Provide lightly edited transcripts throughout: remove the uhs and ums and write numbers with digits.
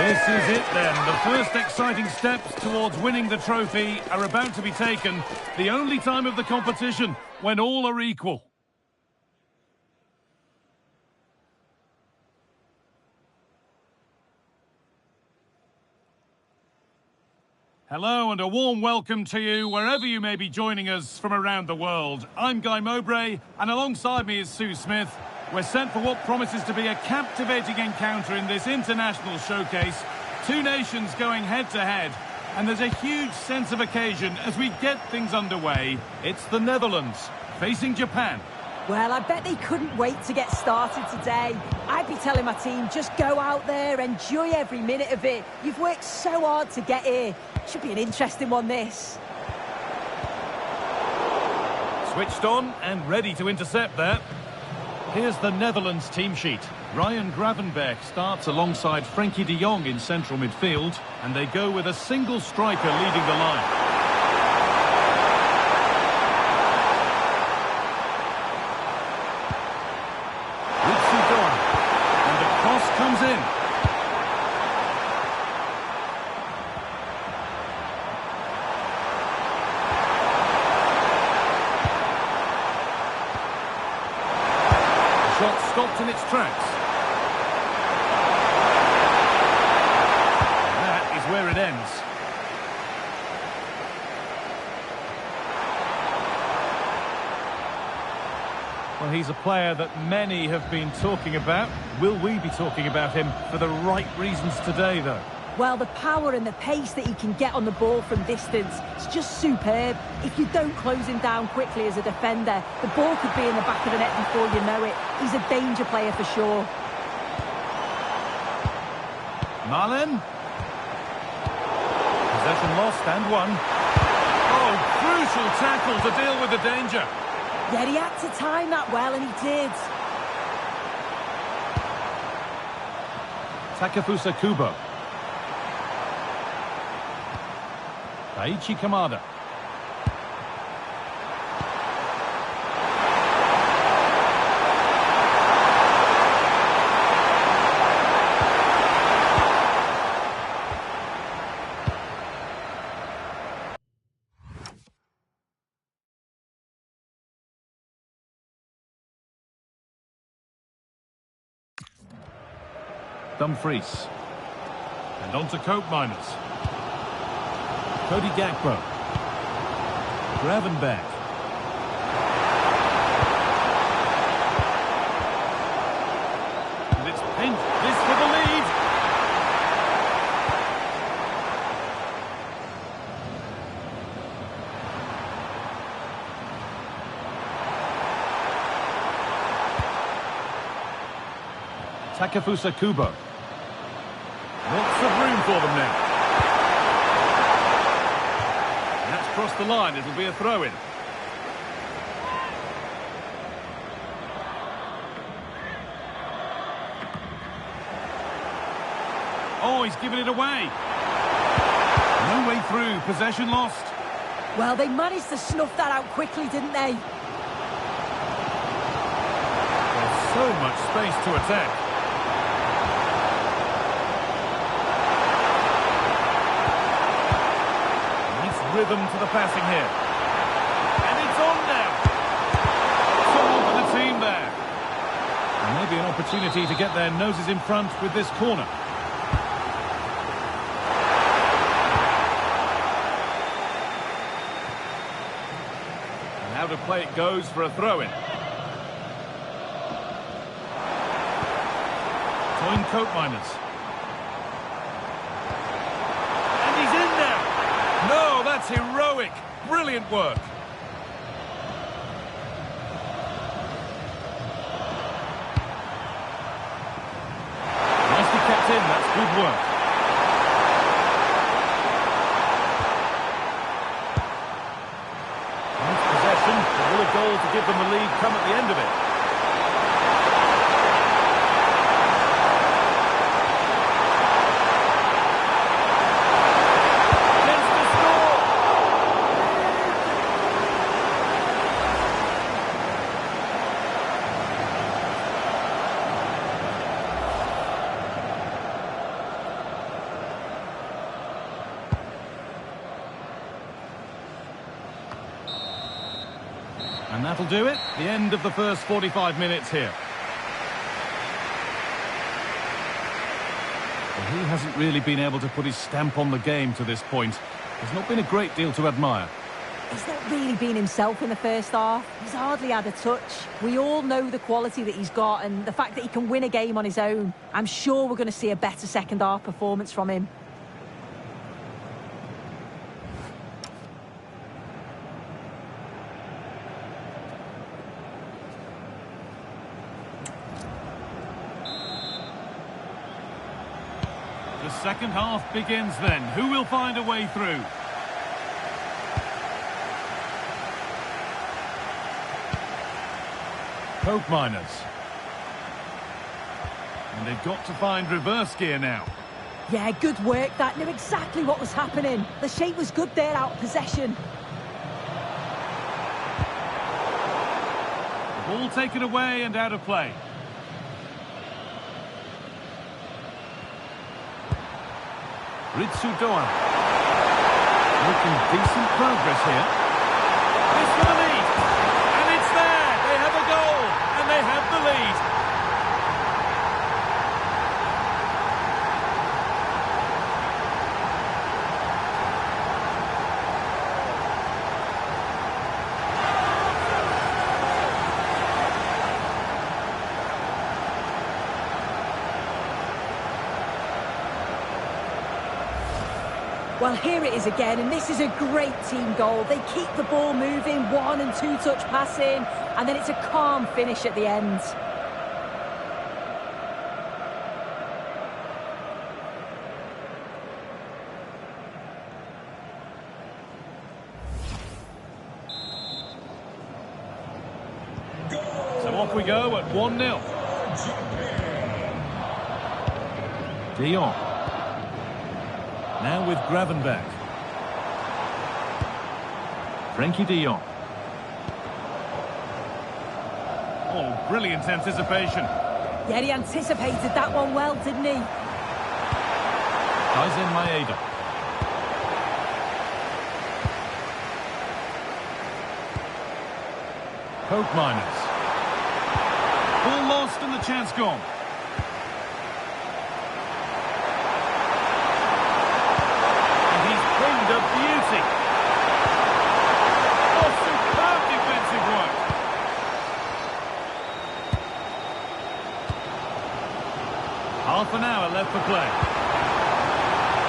This is it then. The first exciting steps towards winning the trophy are about to be taken. The only time of the competition when all are equal. Hello and a warm welcome to you wherever you may be joining us from around the world. I'm Guy Mowbray and alongside me is Sue Smith. We're set for what promises to be a captivating encounter in this international showcase. Two nations going head-to-head, and there's a huge sense of occasion as we get things underway. It's the Netherlands facing Japan. Well, I bet they couldn't wait to get started today. I'd be telling my team, just go out there, enjoy every minute of it. You've worked so hard to get here. Should be an interesting one, this. Switched on and ready to intercept there. Here's the Netherlands team sheet. Ryan Gravenberch starts alongside Frenkie de Jong in central midfield, and they go with a single striker leading the line. And the cross comes in. Shot stopped in its tracks. That is where it ends. Well, he's a player that many have been talking about. Will we be talking about him for the right reasons today, though? Well, the power and the pace that he can get on the ball from distance, it's just superb. If you don't close him down quickly as a defender, the ball could be in the back of the net before you know it. He's a danger player for sure. Malen. Possession lost and won. Oh, crucial tackle to deal with the danger. Yeah, he had to time that well, and he did. Takefusa Kubo. Daichi Kamada. Dumfries. And on to Cope Miners. Cody Gakpo. Gravenberch. And it's pinched. This for the lead. Takefusa Kubo. Lots of room for them now. And that's crossed the line. It'll be a throw-in. Oh, he's given it away. No way through. Possession lost. Well, they managed to snuff that out quickly, didn't they? There's so much space to attack. Rhythm to the passing here. And it's on now. Someone for the team there. And maybe an opportunity to get their noses in front with this corner. And out of play it goes for a throw-in. Toyn Cope Miners. No, that's heroic. Brilliant work. Nicely kept in. That's good work. Nice possession. Will a goal to give them the lead come at the end of it? And that'll do it. The end of the first 45 minutes here. Well, he hasn't really been able to put his stamp on the game to this point. There's not been a great deal to admire. He's not really been himself in the first half. He's hardly had a touch. We all know the quality that he's got and the fact that he can win a game on his own. I'm sure we're going to see a better second half performance from him. The second half begins then. Who will find a way through? Poke miners. And they've got to find reverse gear now. Yeah, good work. That knew exactly what was happening. The shape was good there out of possession. The ball taken away and out of play. Ritsu Doan. Making decent progress here. This for the lead. And it's there. They have a goal. And they have the lead. Well, here it is again, and this is a great team goal. They keep the ball moving, 1- and 2-touch passing, and then it's a calm finish at the end. So off we go at 1-0. Dion. Now with Gravenberch. Frenkie de Jong. Oh, brilliant anticipation. Yeah, he anticipated that one well, didn't he? Kaizen Maeda. Poke miners. Ball lost and the chance gone. A beauty. Oh, superb defensive work. Half an hour left for play.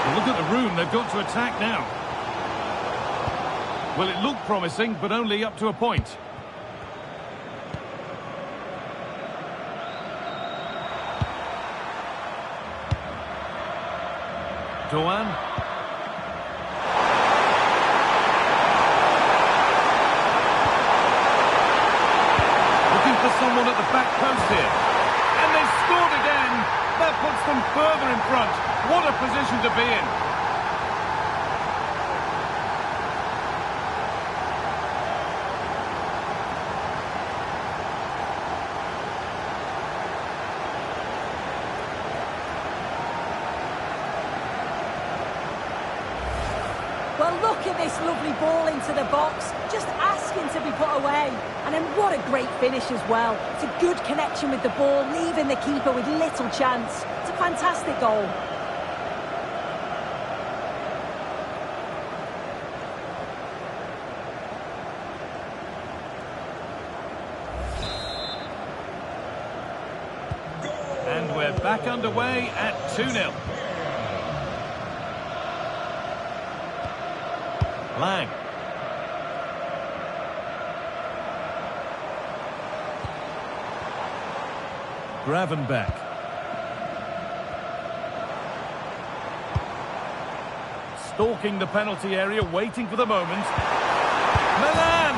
Well, look at the room they've got to attack now. Well, it looked promising, but only up to a point. Doan. For someone at the back post here. And they've scored again. That puts them further in front. What a position to be in. Well, look at this lovely ball into the box. Just asking to be put away. And then what a great finish as well. It's a good connection with the ball, leaving the keeper with little chance. It's a fantastic goal. And we're back underway at 2-0. Lang. Gravenberch. Stalking the penalty area, waiting for the moment. Milan!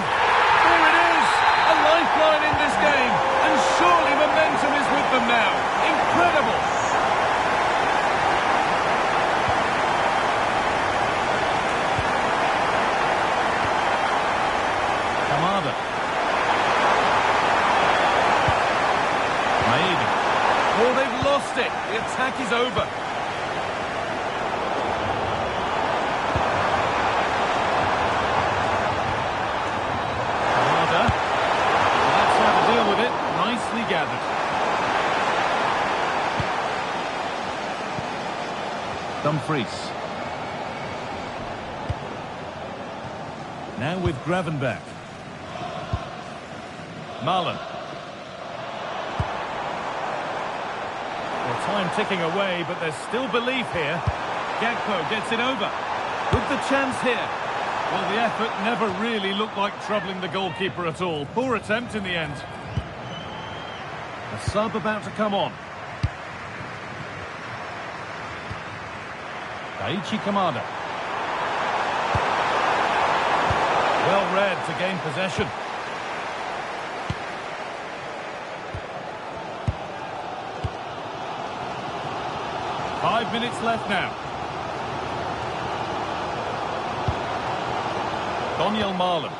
There it is! A lifeline in this game, and surely momentum is with them now. Incredible! Kamada. Maeda. Oh, they've lost it. The attack is over. Kamada. Dumfries. Now with Gravenberch. Marlon. Well, time ticking away, but there's still belief here. Gakpo gets it over. With the chance here. Well, the effort never really looked like troubling the goalkeeper at all. Poor attempt in the end. A sub about to come on. Daichi Kamada. Well read to gain possession. Five minutes left now. Daniel Marlon.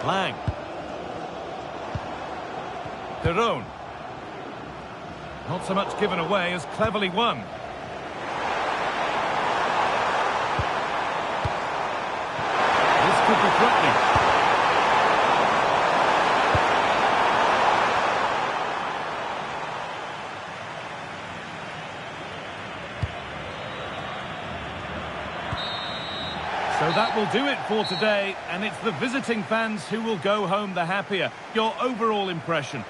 Lang. Perone. Not so much given away as cleverly won. This could be threatening. So that will do it for today, and it's the visiting fans who will go home the happier. Your overall impression?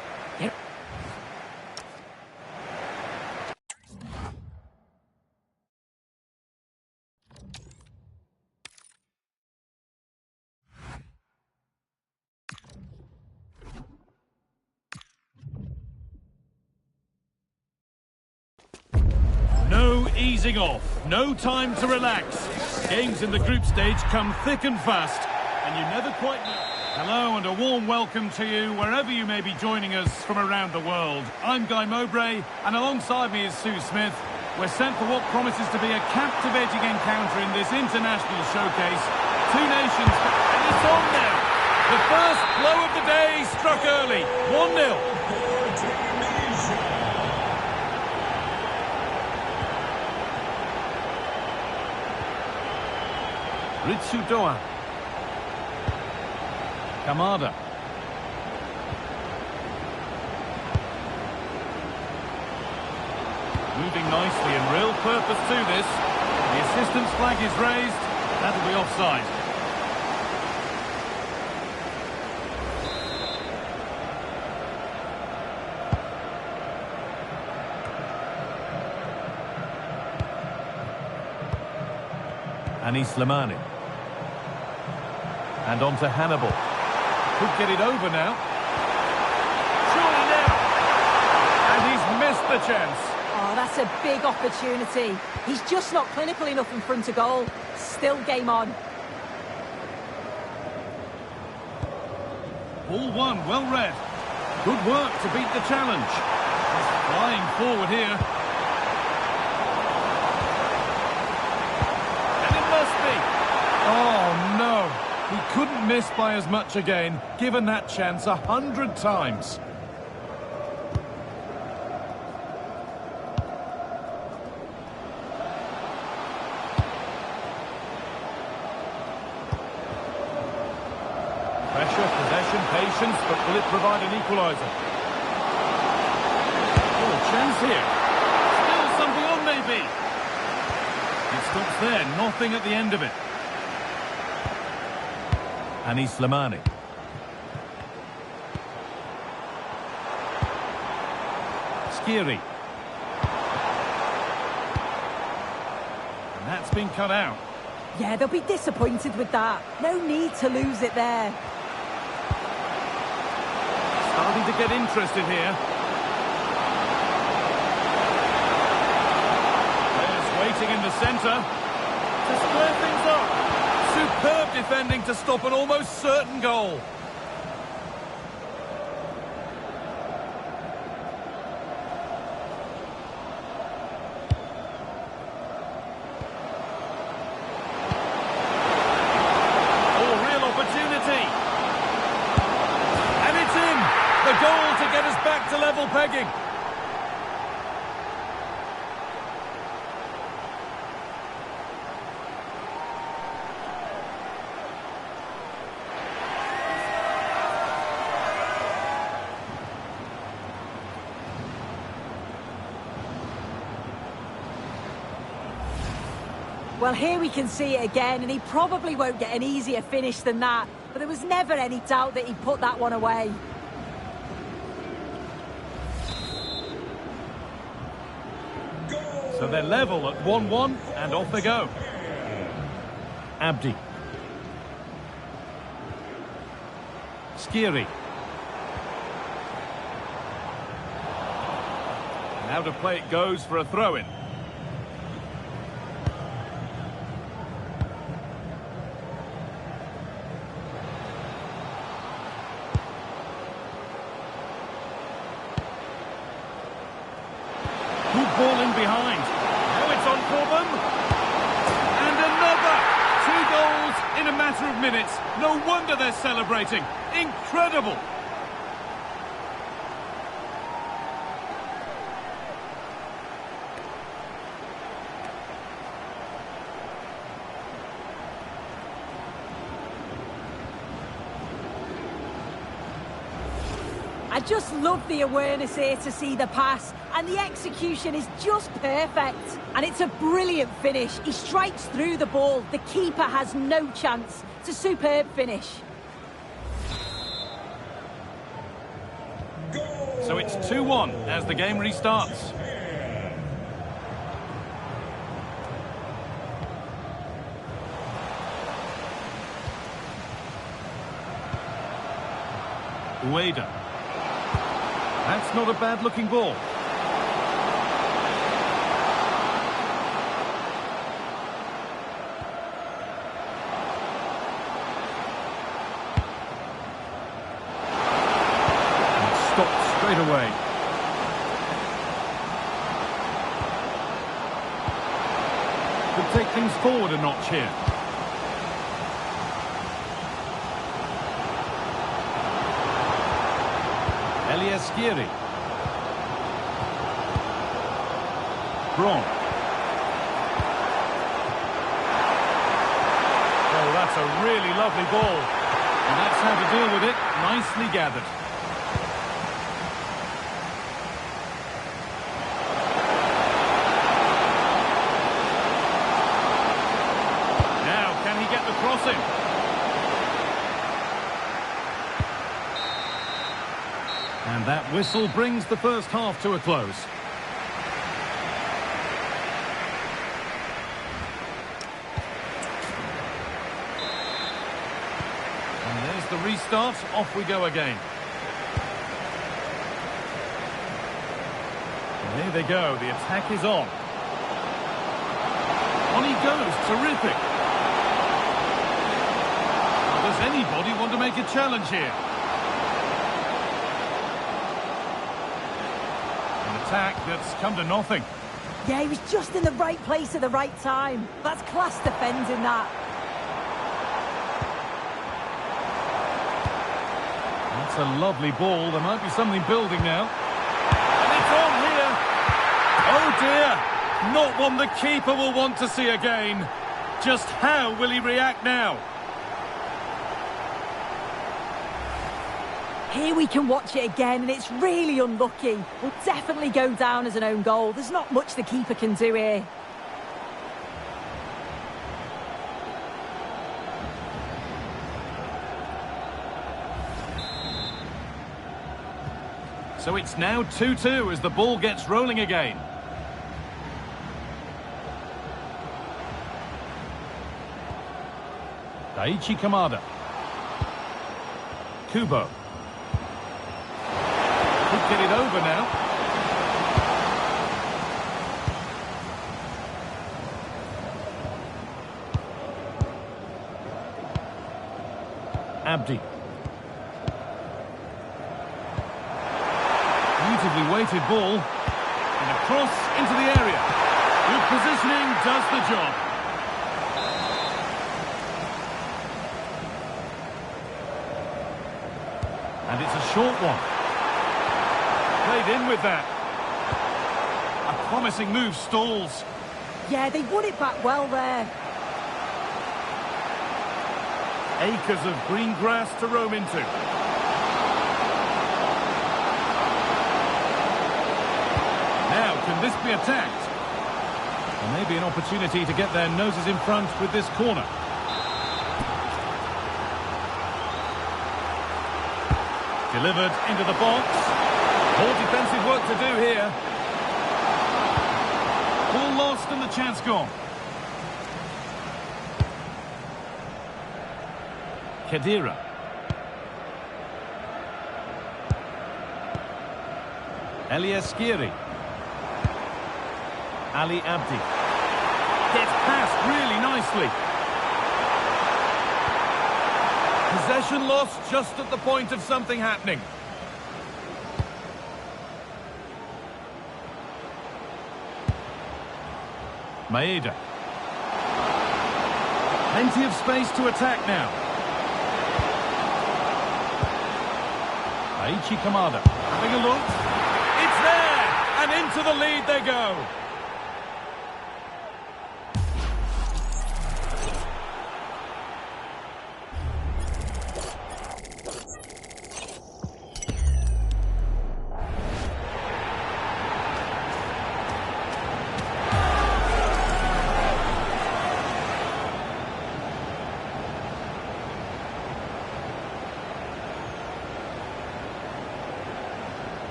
No easing off, no time to relax. Games in the group stage come thick and fast, and you never quite know. Hello and a warm welcome to you wherever you may be joining us from around the world. I'm Guy Mowbray, and alongside me is Sue Smith. We're sent for what promises to be a captivating encounter in this international showcase. Two nations, and it's on now. The first blow of the day struck early, 1-0. Ritsudoa. Kamada. Moving nicely and real purpose to this. The assistant's flag is raised. That'll be offside. Anis Lamani. And on to Hannibal. Could get it over now. Surely now. And he's missed the chance. Oh, that's a big opportunity. He's just not clinical enough in front of goal. Still game on. Ball one, well read. Good work to beat the challenge. He's flying forward here. And it must be. Oh, no. He couldn't miss by as much again, given that chance 100 times. Pressure, possession, patience, but will it provide an equaliser? Oh, a chance here. Still something on, maybe. It stops there, nothing at the end of it. Anis Lamani. Skiri. And that's been cut out. Yeah, they'll be disappointed with that. No need to lose it there. Starting to get interested here. Players waiting in the centre to square things up. Superb defending to stop an almost certain goal. Oh, real opportunity. And it's in. The goal to get us back to level pegging. Well, here we can see it again, and he probably won't get an easier finish than that. But there was never any doubt that he put that one away. So they're level at 1-1, and off they go. Abdi. Skiri. Now to play it goes for a throw-in. Good ball in behind. Now it's on for them. And another. 2 goals in a matter of minutes. No wonder they're celebrating. Incredible. I just love the awareness here to see the pass, and the execution is just perfect. And it's a brilliant finish. He strikes through the ball. The keeper has no chance. It's a superb finish. So it's 2-1 as the game restarts. Ueda. That's not a bad-looking ball. And stopped straight away. Could take things forward a notch here. Skiri. Braun. Oh, that's a really lovely ball. And that's how to deal with it. Nicely gathered. Now, can he get the crossing? And that whistle brings the first half to a close. And there's the restart. Off we go again. And here they go. The attack is on. On he goes. Terrific. Does anybody want to make a challenge here? Attack that's come to nothing. Yeah, he was just in the right place at the right time. That's class defending that. That's a lovely ball. There might be something building now. And it's on here. Oh dear. Not one the keeper will want to see again. Just how will he react now? Here we can watch it again, and it's really unlucky. Will definitely go down as an own goal. There's not much the keeper can do here. So it's now 2-2 as the ball gets rolling again. Daichi Kamada. Kubo. Could get it over now. Abdi. Beautifully weighted ball. And a cross into the area. Good positioning does the job. And it's a short one. Played in with that. A promising move stalls. Yeah, they won it back well there. Acres of green grass to roam into. Now, can this be attacked? And maybe an opportunity to get their noses in front with this corner. Delivered into the box. More defensive work to do here. Ball lost and the chance gone. Khedira. Eliaskiri. Ali Abdi. Gets past really nicely. Possession lost just at the point of something happening. Maeda. Plenty of space to attack now. Aichi Kamada having a look. It's there! And into the lead they go.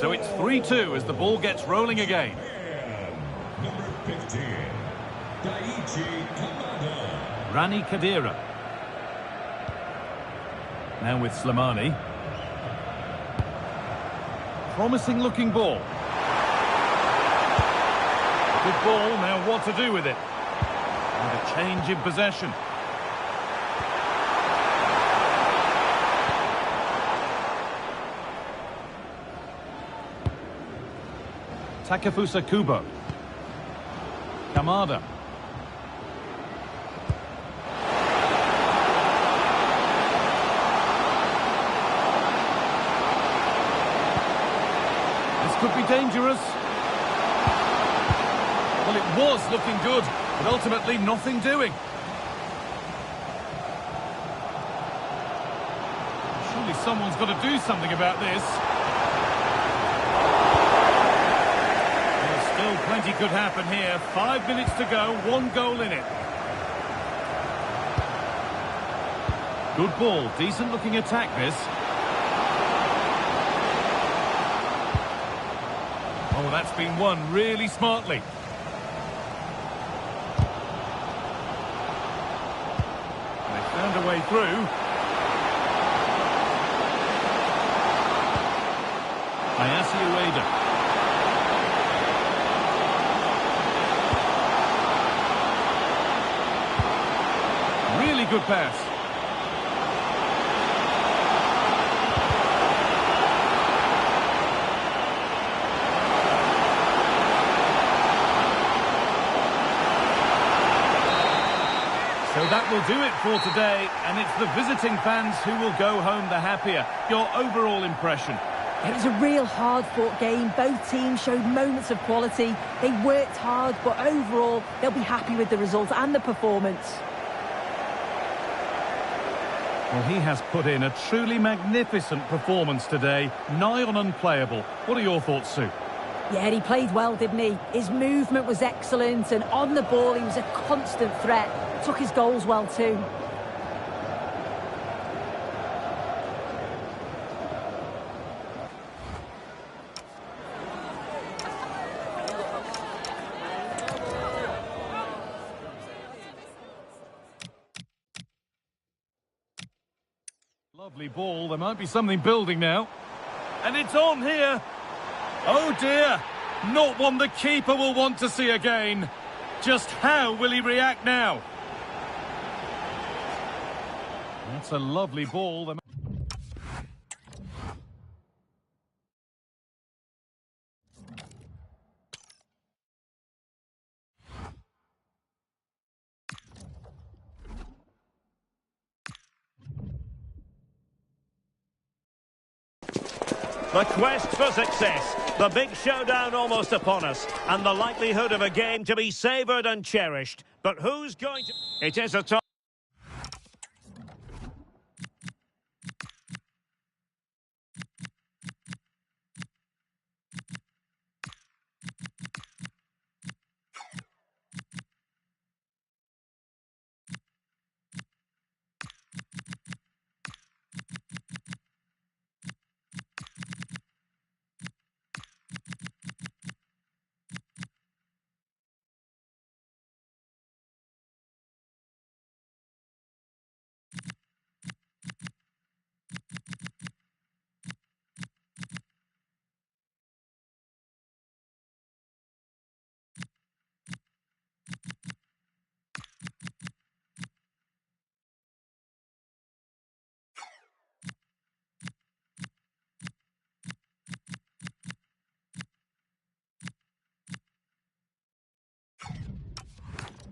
So it's 3-2 as the ball gets rolling again. Number 15, Daichi Kamada. Rani Khedira. Now with Slimani. Promising looking ball. Good ball, now what to do with it? And a change in possession. Takefusa Kubo. Kamada. This could be dangerous. Well, it was looking good, but ultimately nothing doing. Surely someone's got to do something about this. Plenty could happen here. 5 minutes to go, 1 goal in it. Good ball, decent looking attack this. Oh, that's been won really smartly. They found a way through. Ayase Ueda. Really good pass. So that will do it for today, and it's the visiting fans who will go home the happier. Your overall impression? It was a real hard-fought game. Both teams showed moments of quality. They worked hard, but overall, they'll be happy with the result and the performance. Well, he has put in a truly magnificent performance today, nigh on unplayable. What are your thoughts, Sue? Yeah, he played well, didn't he? His movement was excellent, and on the ball, he was a constant threat. Took his goals well, too. Lovely ball. There might be something building now. And it's on here. Oh dear. Not one the keeper will want to see again. Just how will he react now? That's a lovely ball. The quest for success, the big showdown almost upon us, and the likelihood of a game to be savoured and cherished. But who's going to... It is a top...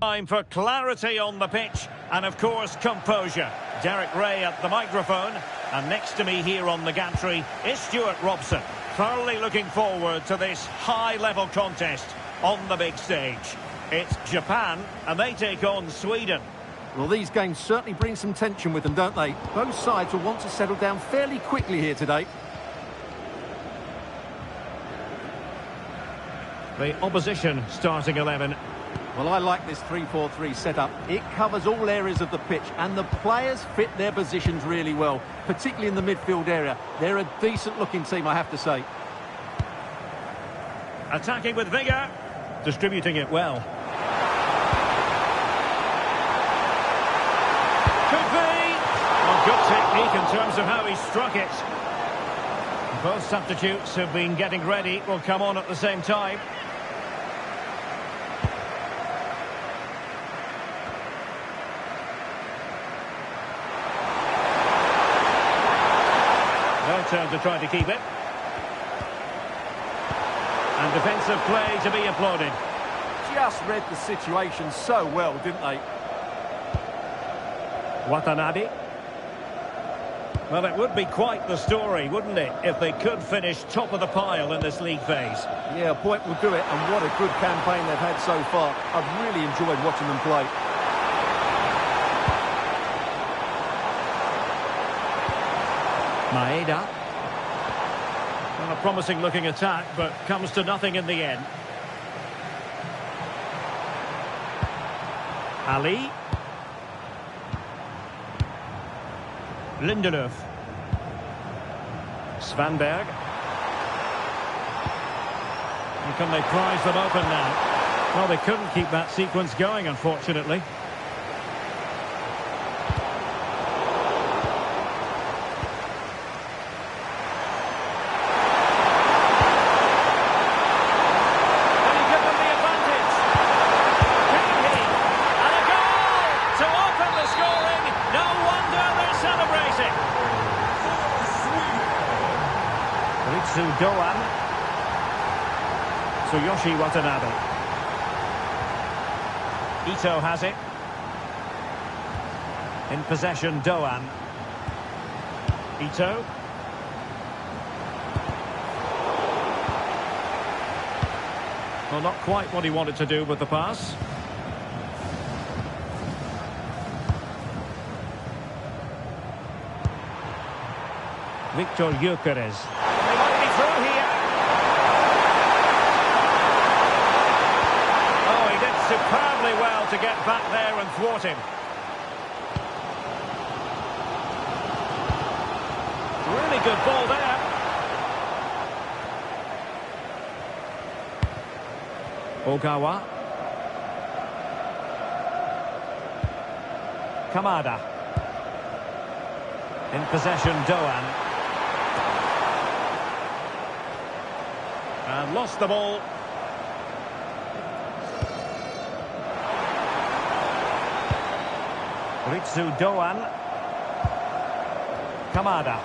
Time for clarity on the pitch and, of course, composure. Derek Ray at the microphone, and next to me here on the gantry is Stuart Robson. Thoroughly looking forward to this high-level contest on the big stage. It's Japan, and they take on Sweden. Well, these games certainly bring some tension with them, don't they? Both sides will want to settle down fairly quickly here today. The opposition starting 11. Well, I like this 3-4-3 setup. It covers all areas of the pitch, and the players fit their positions really well, particularly in the midfield area. They're a decent-looking team, I have to say. Attacking with vigour, distributing it well. Could be! Well, good technique in terms of how he struck it. Both substitutes have been getting ready, will come on at the same time. Their turn to try to keep it. And defensive play to be applauded. Just read the situation so well, didn't they? Watanabe. Well, it would be quite the story, wouldn't it, if they could finish top of the pile in this league phase. Yeah, a point will do it, and what a good campaign they've had so far. I've really enjoyed watching them play. Maeda. Well, a promising looking attack, but comes to nothing in the end. Ali. Lindelöf. Svanberg. And can they prize them open now? Well, they couldn't keep that sequence going, unfortunately. Doan. Tsuyoshi Watanabe. Ito has it. In possession, Doan. Ito. Well, not quite what he wanted to do with the pass. Victor Gyökeres. Through here. Oh, he did superbly well to get back there and thwart him. Really good ball there. Ogawa. Kamada. In possession, Doan. And lost the ball. Ritsu Doan. Kamada.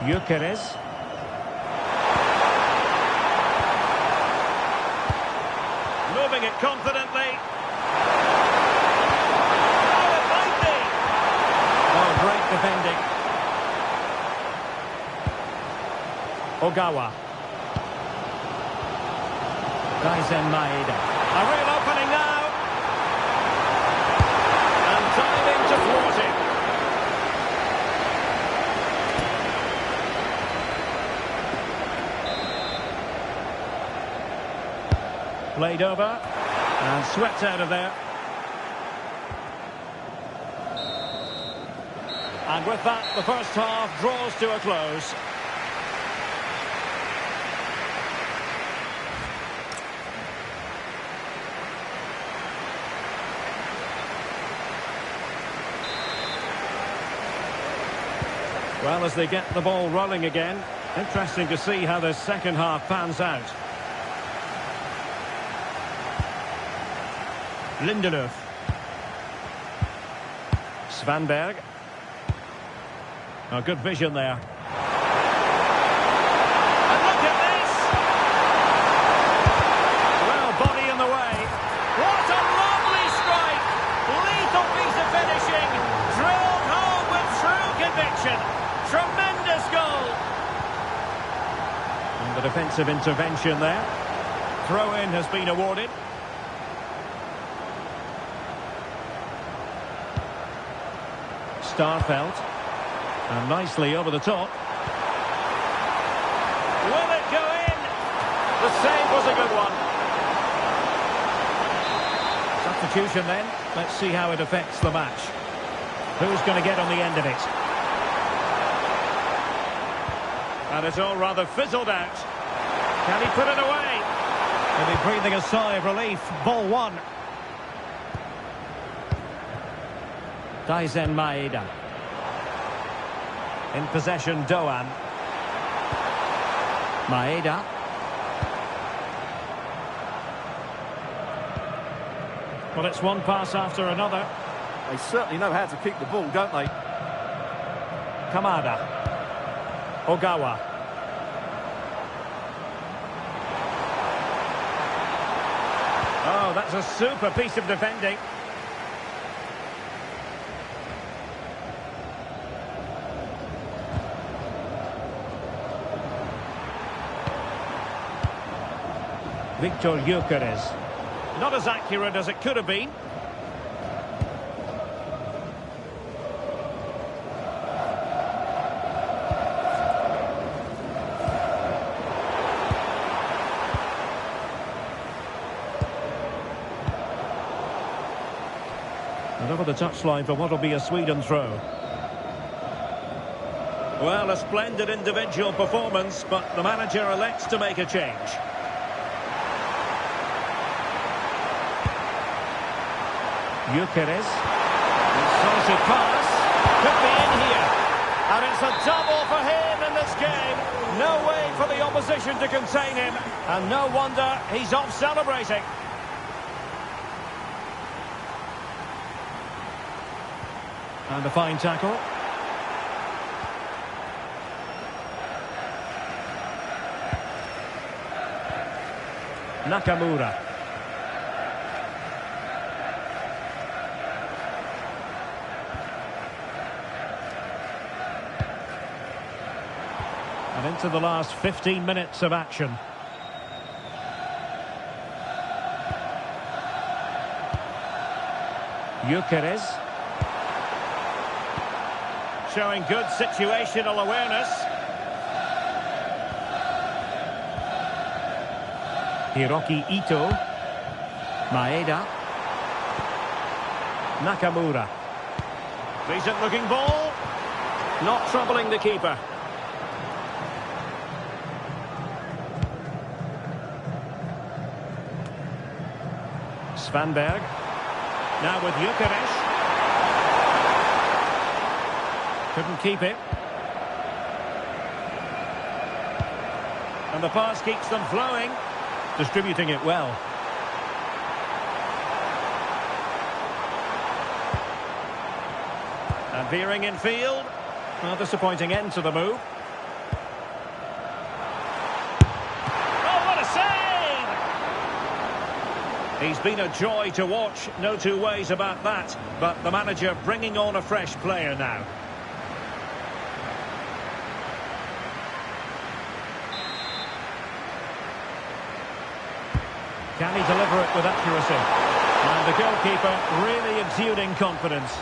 Gyökeres. Moving it confidently. Great defending. Ogawa. Daisen Maeda. A real opening now. And timing to thwart it. Played over. And swept out of there. And with that, the first half draws to a close. Well, as they get the ball rolling again, interesting to see how the second half pans out. Lindelöf. Svanberg. Oh, good vision there. And look at this! possession. Tremendous goal. And the defensive intervention there. Throw-in has been awarded. Starfelt. And nicely over the top. Will it go in? The save was a good one. Substitution then. Let's see how it affects the match. Who's going to get on the end of it? And it's all rather fizzled out. Can he put it away? He'll be breathing a sigh of relief. Ball one. Daizen Maeda. In possession, Doan. Maeda. Well, it's one pass after another. They certainly know how to keep the ball, don't they? Kamada. Ogawa. Oh, that's a super piece of defending. Victor Gyökeres. Not as accurate as it could have been. And over the touchline for what will be a Sweden throw. Well, a splendid individual performance, but the manager elects to make a change. Gyökeres. Decisive pass. Could be in here. And it's a double for him in this game. No way for the opposition to contain him. And no wonder he's off celebrating. And a fine tackle. Nakamura. And into the last 15 minutes of action. Gyökeres. Showing good situational awareness. Hiroki Ito. Maeda. Nakamura. Decent looking ball. Not troubling the keeper. Svanberg. Now with Gyökeres. Couldn't keep it. And the pass keeps them flowing. Distributing it well. And veering in field. Well, disappointing end to the move. Oh, what a save! He's been a joy to watch, no two ways about that. But the manager bringing on a fresh player now. Can he deliver it with accuracy? And the goalkeeper really exuding confidence.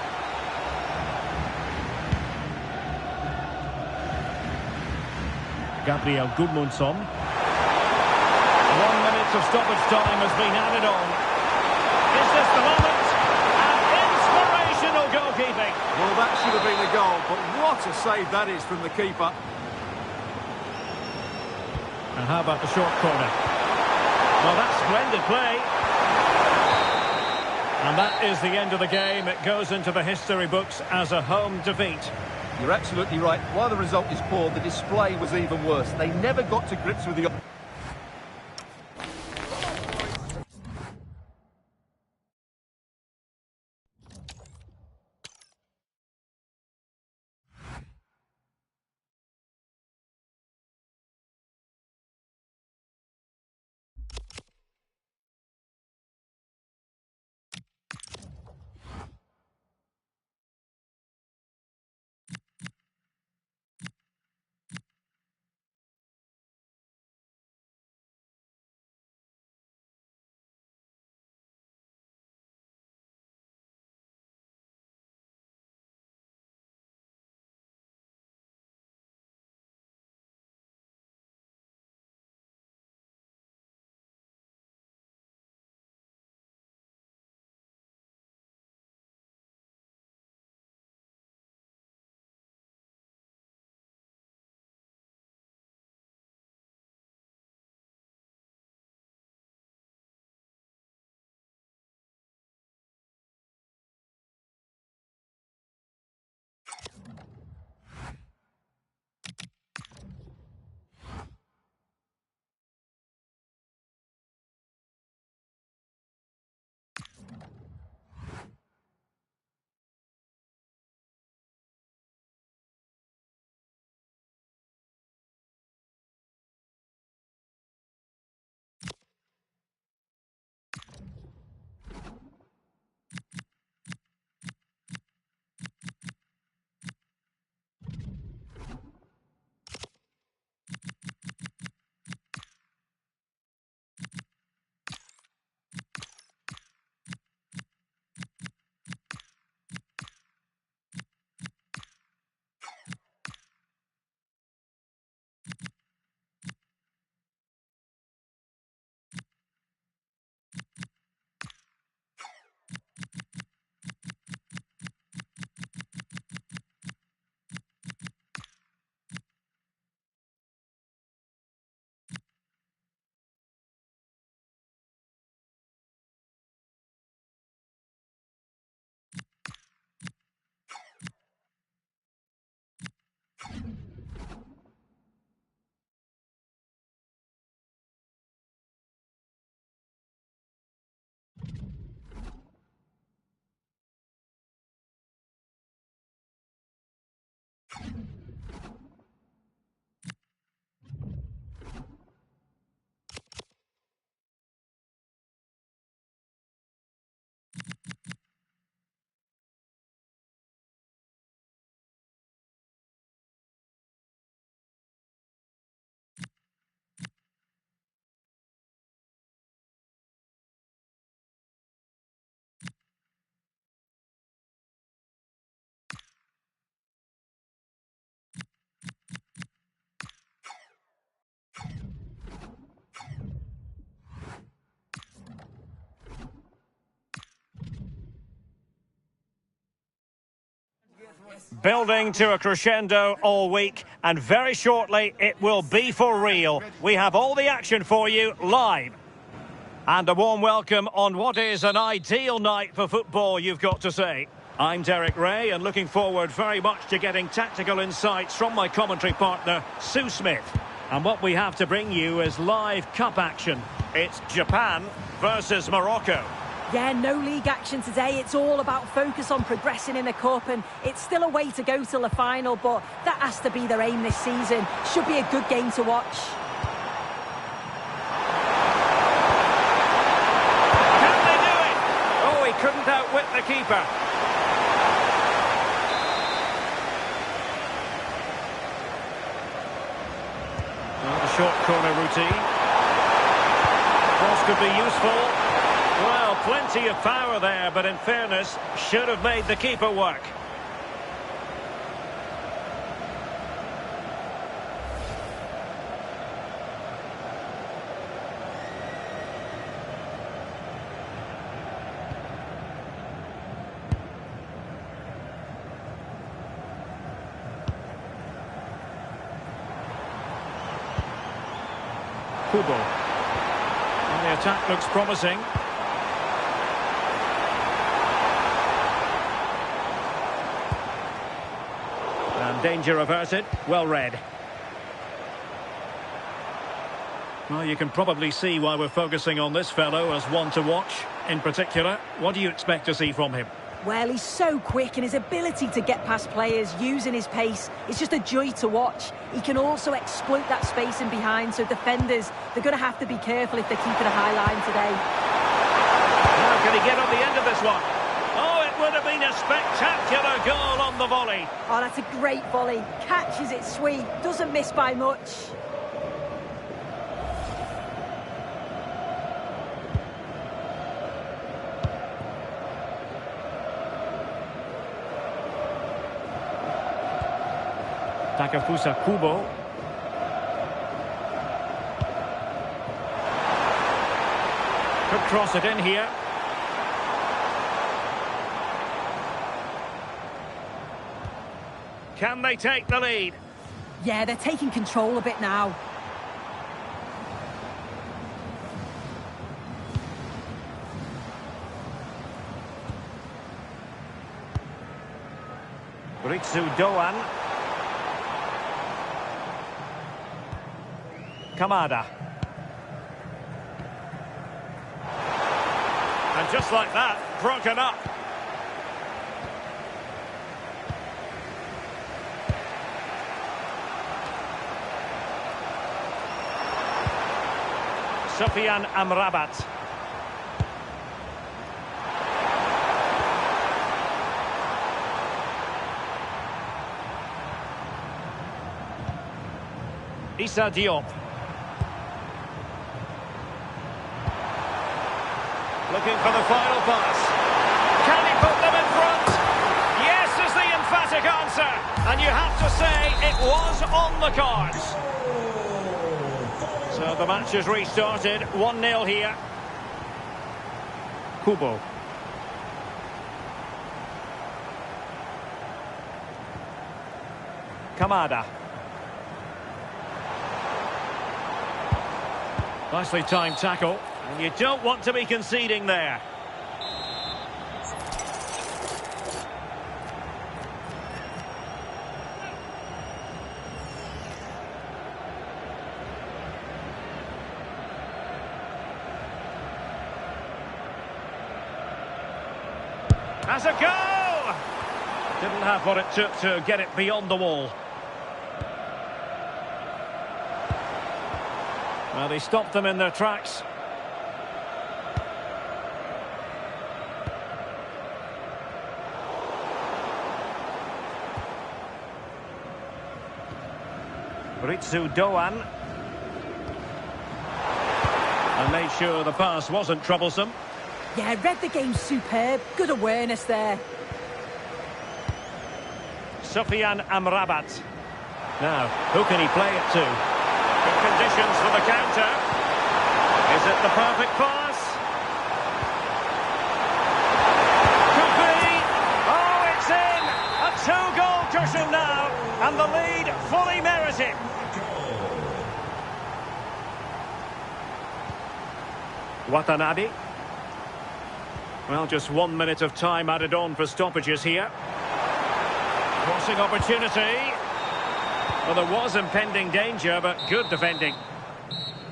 Gabriel Gudmundsson. 1 minute of stoppage time has been added on. Is this the moment? And inspirational goalkeeping. Well, that should have been the goal, but what a save that is from the keeper. And how about the short corner? Well, that's splendid play. And that is the end of the game. It goes into the history books as a home defeat. You're absolutely right. While the result is poor, the display was even worse. They never got to grips with the... Building to a crescendo all week, and very shortly it will be for real. We have all the action for you live. And a warm welcome on what is an ideal night for football, you've got to say. I'm Derek Ray, and looking forward very much to getting tactical insights from my commentary partner, Sue Smith. And what we have to bring you is live cup action. It's Japan versus Morocco. Yeah, no league action today. It's all about focus on progressing in the cup, and it's still a way to go till the final, but that has to be their aim this season. Should be a good game to watch. Can they do it? Oh, he couldn't outwit the keeper. Oh, the short corner routine. Cross could be useful. Well, plenty of power there, but in fairness, should have made the keeper work. Kubo. And the attack looks promising. Danger averted. Well read. Well, you can probably see why we're focusing on this fellow as one to watch. In particular, what do you expect to see from him? Well, he's so quick, and his ability to get past players using his pace is just a joy to watch. He can also exploit that space in behind, so defenders, they're going to have to be careful if they're keeping a high line today. Now, can he get on the end of this one? Oh, it would have been a spectacular goal on the volley. Oh, that's a great volley. Catches it sweet. Doesn't miss by much. Takafusa Kubo. Could cross it in here. Can they take the lead? Yeah, they're taking control a bit now. Ritsu Doan. Kamada. And just like that, broken up. Sofian Amrabat. Issa Diop. Looking for the final pass. Can he put them in front? Yes is the emphatic answer. And you have to say it was on the cards. So the match has restarted. 1-0 here. Kubo. Kamada. Nicely timed tackle. And you don't want to be conceding there. Has a goal! Didn't have what it took to get it beyond the wall. Well, they stopped them in their tracks. Ritsu Doan. And made sure the pass wasn't troublesome. Yeah, read the game superb. Good awareness there. Sufyan Amrabat. Now, who can he play it to? Good conditions for the counter. Is it the perfect pass? Could be. Oh, it's in! A two-goal cushion now, and the lead fully merited. Watanabe. Well, just 1 minute of time added on for stoppages here. Crossing opportunity. Well, there was impending danger, but good defending.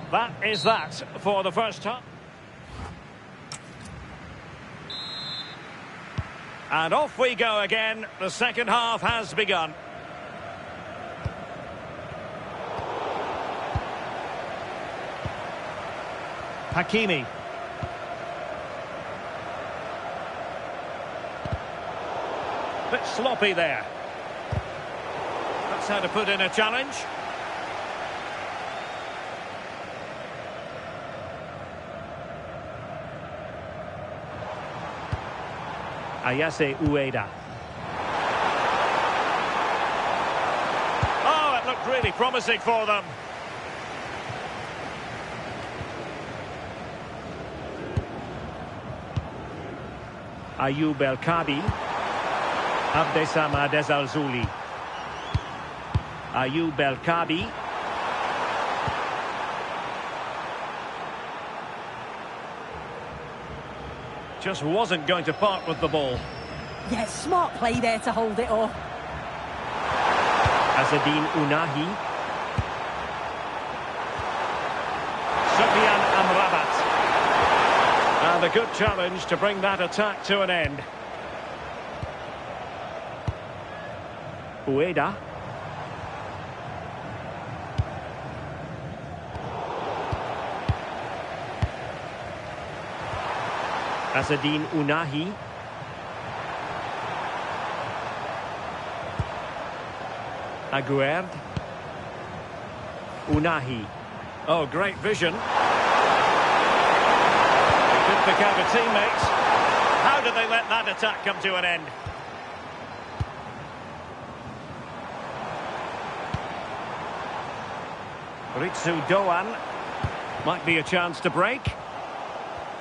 That is that for the first half. And off we go again. The second half has begun. Hakimi. Bit sloppy there. That's how to put in a challenge. Ayase Ueda. Oh, it looked really promising for them. Ayoub El Kabi. Abdessamad Ezalzouli. Ayoub El Kabi. Just wasn't going to part with the ball. Yeah, smart play there to hold it off. Azzedine Ounahi. Sufyan Amrabat. And a good challenge to bring that attack to an end. Ueda. Azzedine Ounahi. Aguerd. Ounahi. Oh, great vision. He could pick out a teammate. How did they let that attack come to an end? Ritsu Doan. Might be a chance to break.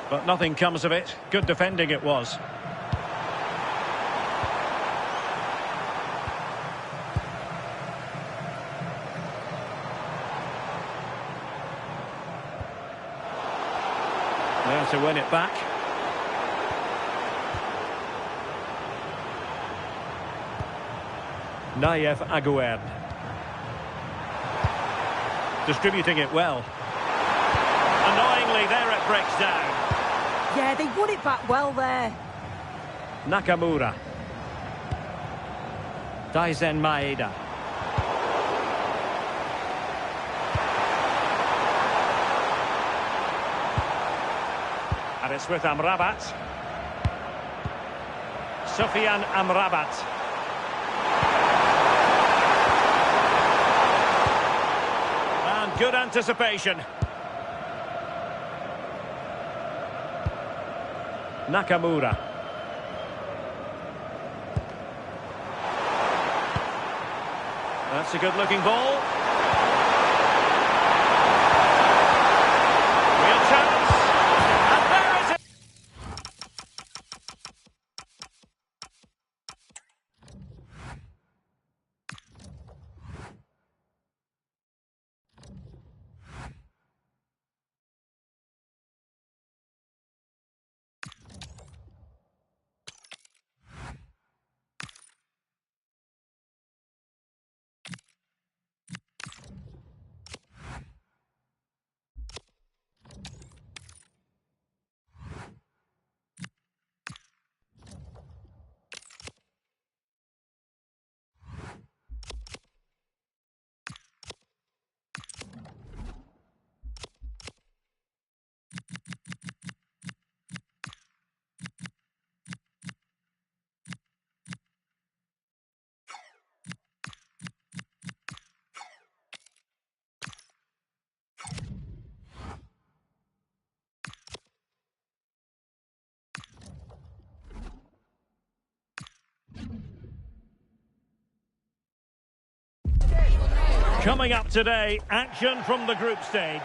But nothing comes of it. Good defending it was. There to win it back. Nayef Aguerd. Distributing it well. Annoyingly, there it breaks down. Yeah, they won it back well there. Nakamura. Daizen Maeda. And it's with Amrabat. Sufyan Amrabat. And good anticipation. Nakamura. That's a good-looking ball. Real chance. And there is it. Coming up today, action from the group stage.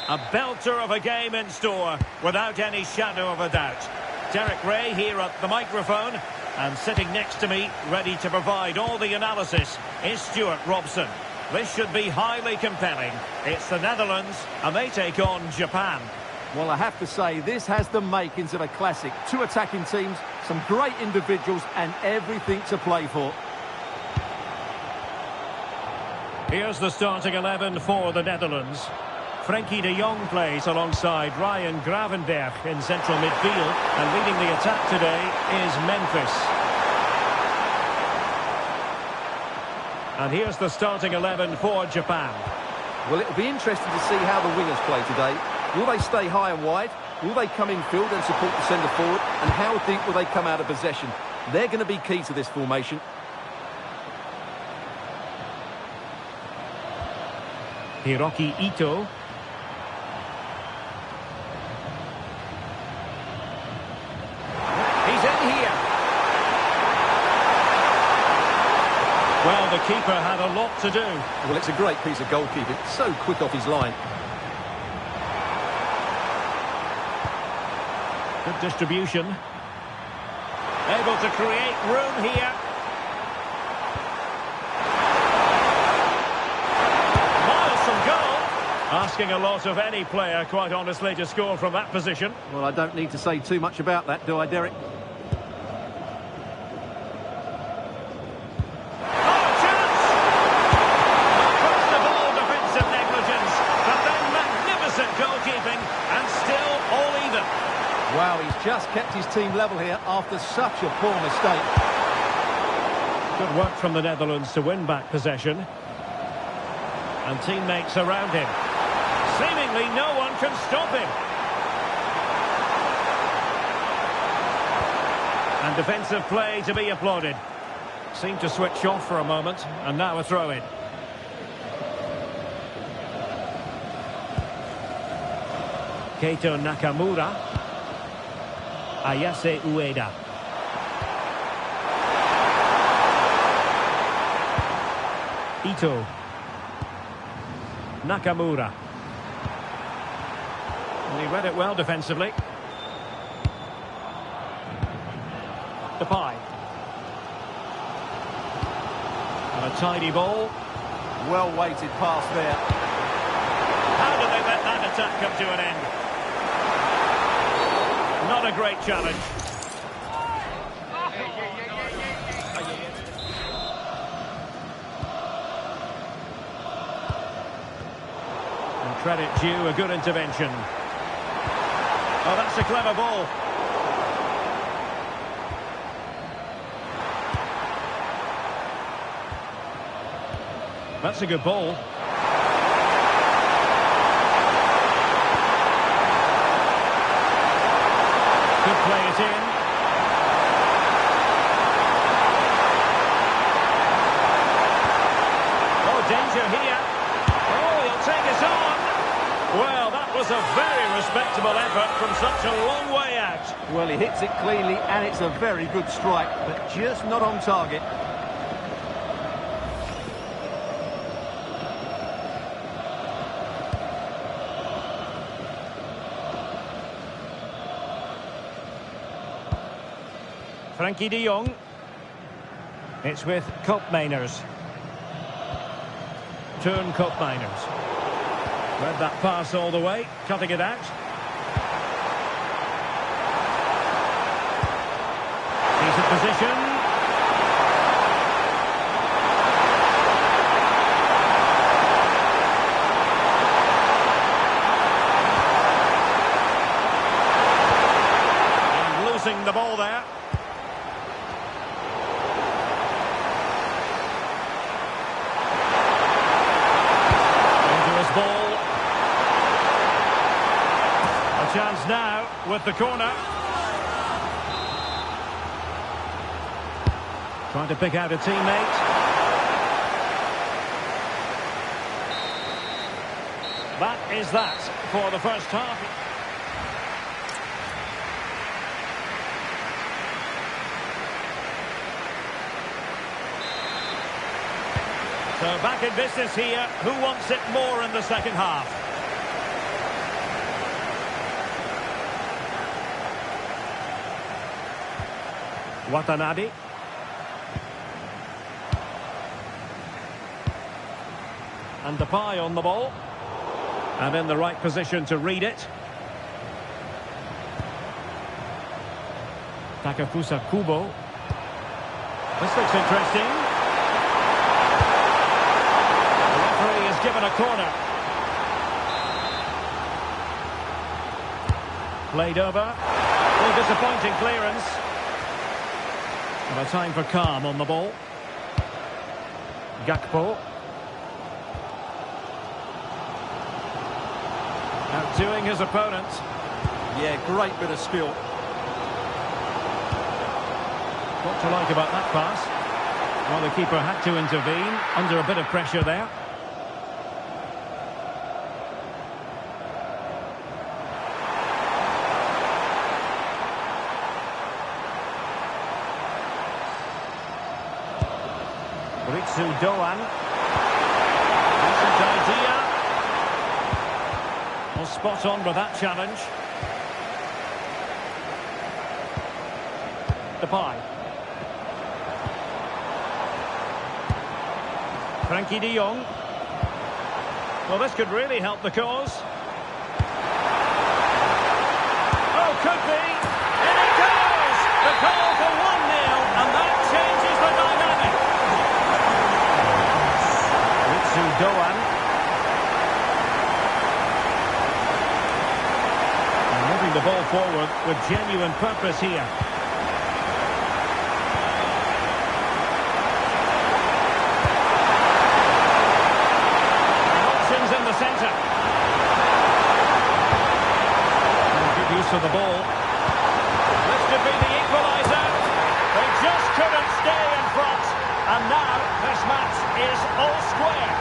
A belter of a game in store, without any shadow of a doubt. Derek Ray here at the microphone, and sitting next to me, ready to provide all the analysis, is Stuart Robson. This should be highly compelling. It's the Netherlands, and they take on Japan. Well, I have to say, this has the makings of a classic. Two attacking teams, some great individuals, and everything to play for. Here's the starting 11 for the Netherlands. Frenkie de Jong plays alongside Ryan Gravenberch in central midfield. And leading the attack today is Memphis. And here's the starting 11 for Japan. Well, it'll be interesting to see how the wingers play today. Will they stay high and wide? Will they come in field and support the centre forward? And how deep will they come out of possession? They're going to be key to this formation. Hiroki Ito. He's in here. Well, the keeper had a lot to do. Well, it's a great piece of goalkeeping. So quick off his line. Good distribution. Able to create room here. Miles from goal. Asking a lot of any player, quite honestly, to score from that position. Well, I don't need to say too much about that, do I, Derek? Wow, he's just kept his team level here after such a poor mistake. Good work from the Netherlands to win back possession. And teammates around him. Seemingly no one can stop him. And defensive play to be applauded. Seemed to switch off for a moment, and now a throw-in. Keito Nakamura. Ayase Ueda. Ito. Nakamura. And he read it well defensively. Depay. And a tidy ball. Well-weighted pass there. How did they let that attack come to an end? Not a great challenge. And credit due, a good intervention. Oh, that's a clever ball. That's a good ball. Could play it in. Oh, danger here. Oh, he'll take it on. Well, that was a very respectable effort from such a long way out. Well, he hits it cleanly, and it's a very good strike, but just not on target. Frenkie de Jong. It's with Koopmeiners. Turn Koopmeiners. Read that pass all the way, cutting it out. Decent position. And losing the ball there. Chance now with the corner. Trying to pick out a teammate. That is that for the first half. So back in business here. Who wants it more in the second half? Watanabe. And Depay on the ball. And in the right position to read it. Takafusa Kubo. This looks interesting. The referee is given a corner. Played over. Oh, disappointing clearance. And a time for calm on the ball. Gakpo. Outdoing his opponent. Yeah, great bit of skill. What to like about that pass? Well, the keeper had to intervene under a bit of pressure there. Ritsu Doan. Decent idea. Well, spot on with that challenge. Depay. Frankie de Jong. Well, this could really help the cause. Oh, could be. In it goes! The goal for 1-0, and that changes the dynamic. Ritsu Doan. And moving the ball forward with genuine purpose here. Centre. Good use of the ball. This could be the equaliser. They just couldn't stay in front. And now this match is all square.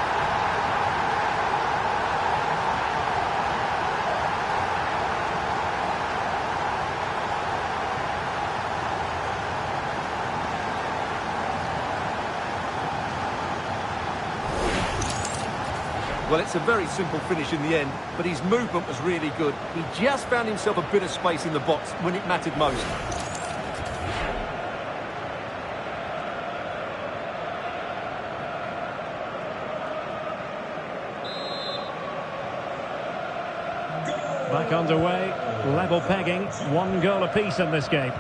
Well, it's a very simple finish in the end, but his movement was really good. He just found himself a bit of space in the box when it mattered most. Back underway, level pegging, 1 goal apiece in this game.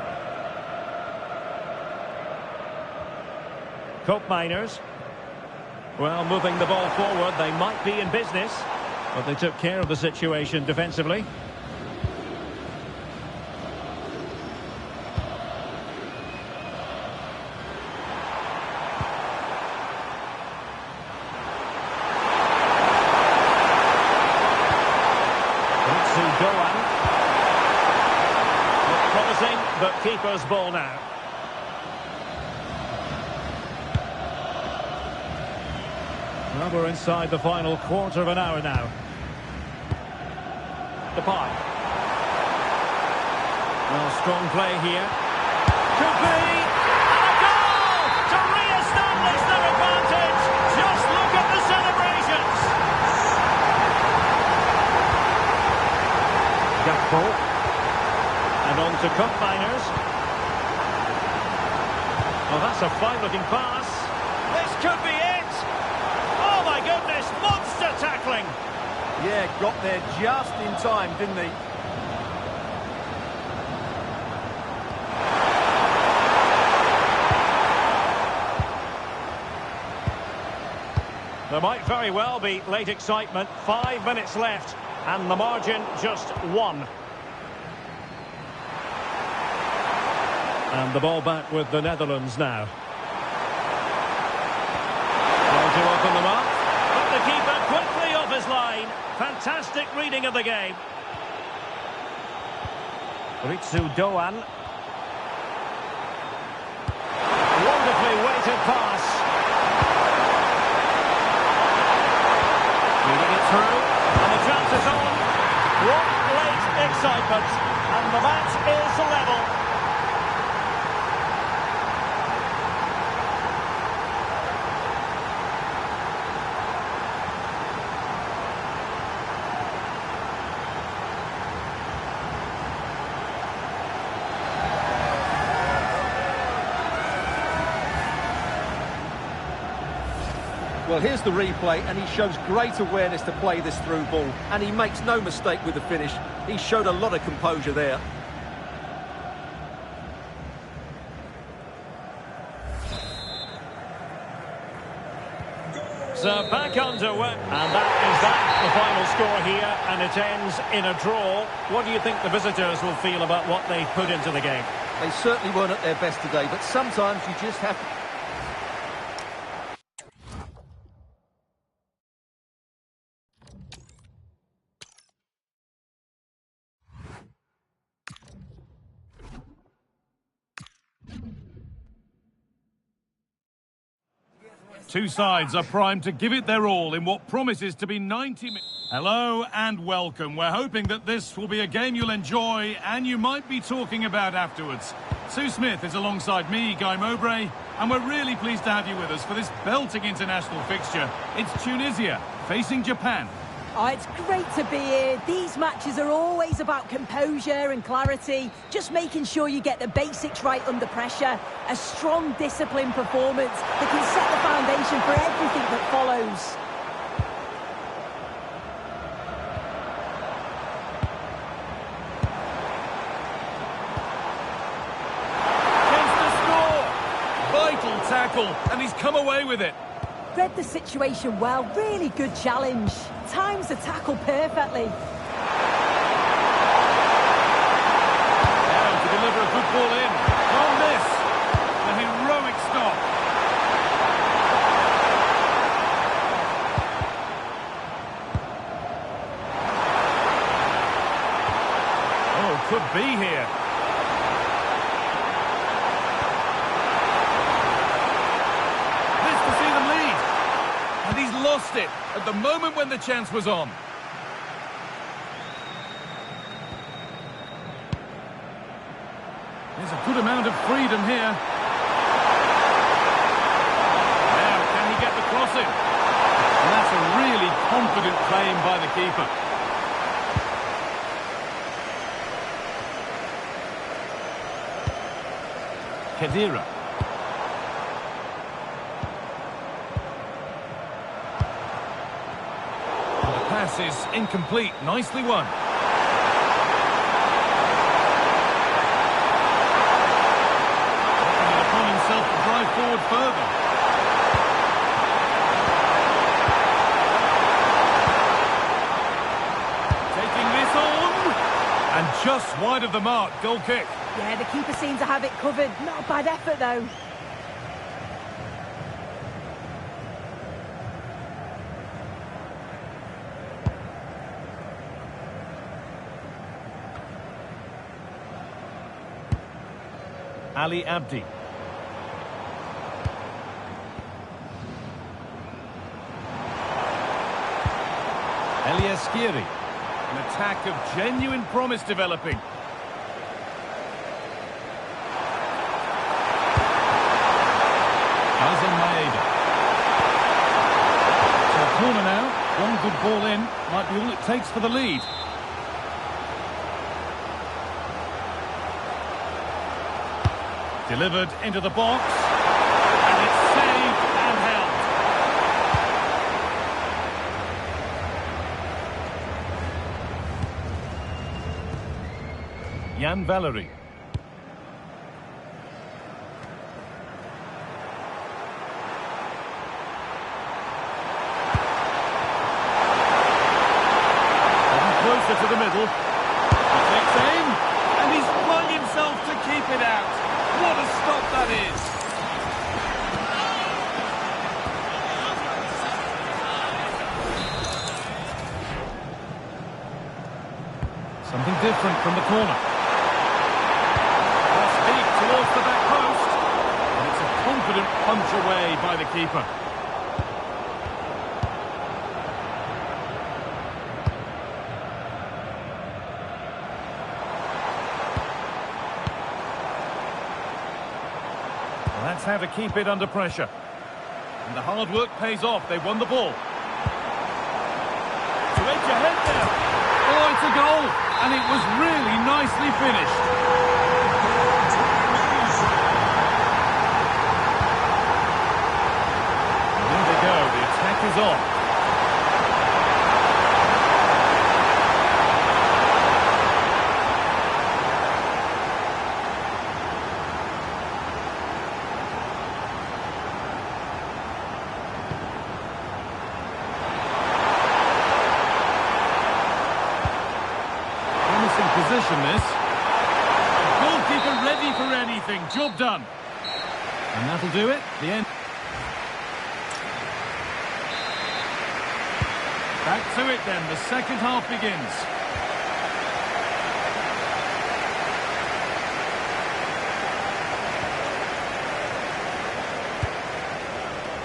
Cope Miners. Well, moving the ball forward, they might be in business, but they took care of the situation defensively. Ritsu Doan. Looked promising, but keeper's ball now. Well, we're inside the final quarter of an hour now. Depay. Well, strong play here. Could be! And a goal! To re-establish their advantage! Just look at the celebrations! Gakpo. And on to Cup Miners. Oh, that's a fine-looking pass. This could be it! Goodness, monster tackling. Yeah, got there just in time, didn't he? There might very well be late excitement. 5 minutes left, and the margin just 1. And the ball back with the Netherlands now. Trying to open them up. The keeper quickly off his line. Fantastic reading of the game. Ritsu Doan. Wonderfully weighted pass. Reading it through. And the chance is on. What late excitement. And the match is level. Well, here's the replay, and he shows great awareness to play this through ball, and he makes no mistake with the finish. He showed a lot of composure there. So back underway, and that, the final score here, and it ends in a draw. What do you think the visitors will feel about what they've put into the game? They certainly weren't at their best today, but sometimes you just have to... Two sides are primed to give it their all in what promises to be 90 minutes. Hello and welcome. We're hoping that this will be a game you'll enjoy and you might be talking about afterwards. Sue Smith is alongside me, Guy Mowbray, and we're really pleased to have you with us for this belting international fixture. It's Tunisia facing Japan. Oh, it's great to be here. These matches are always about composure and clarity, just making sure you get the basics right under pressure. A strong, disciplined performance that can set the foundation for everything that follows. Chance to score! Vital tackle, and he's come away with it. Read the situation well, really good challenge. Times the tackle perfectly. Now to deliver a good ball in. On this, a heroic stop. Oh, could be here. And he's lost it at the moment when the chance was on. There's a good amount of freedom here. Now, can he get the cross in? And that's a really confident claim by the keeper. Khedira. Pass is incomplete. Nicely won. Taking it upon himself to drive forward further. Taking this on. And just wide of the mark. Goal kick. Yeah, the keeper seemed to have it covered. Not a bad effort, though. Ali Abdi. Eliaskiri. An attack of genuine promise developing. Hazem Maeda. So a corner now. One good ball in. Might be all it takes for the lead. Delivered into the box, and it's saved and held. Jan Valery. Closer to the middle. He takes aim, and he's flung himself to keep it out. What a stop that is! Something different from the corner. That's deep towards the back post. And it's a confident punch away by the keeper. That's how to keep it under pressure. And the hard work pays off. They won the ball. To edge ahead there. Oh, it's a goal. And it was really nicely finished. And there they go. The goes on. Promising position, this. Goalkeeper ready for anything. Job done. And that'll do it. The end. Back to it then. The second half begins.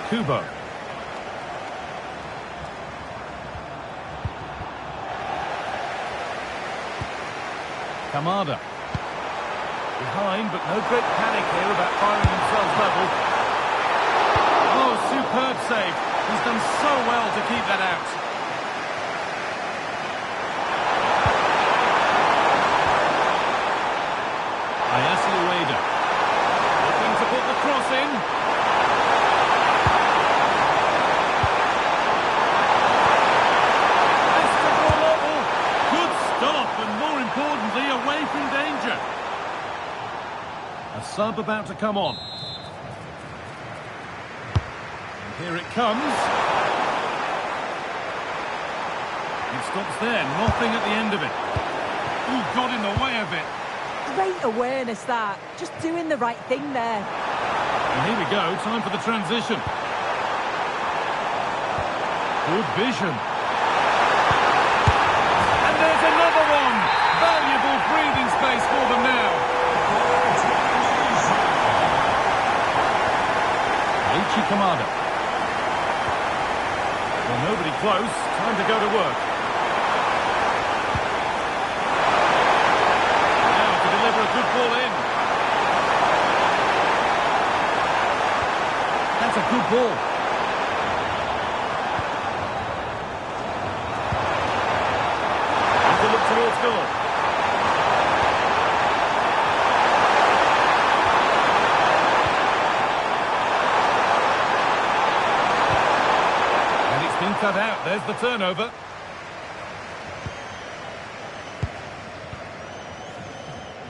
Kubo. Kamada. Behind, but no great panic here about firing themselves level. Oh, superb save. He's done so well to keep that out. Ayasi Ueda. Looking to put the cross in. Good stop, and more importantly, away from danger. A sub about to come on. And here it comes. It stops there, nothing at the end of it. Ooh, got in the way of it. Great awareness, that. Just doing the right thing there. And here we go, time for the transition. Good vision. And there's another one. Valuable breathing space for them now. Aichi Kamada. Well, nobody close. Time to go to work. Now to deliver a good ball in. That's a good ball. And to look towards goal. Cut out, there's the turnover.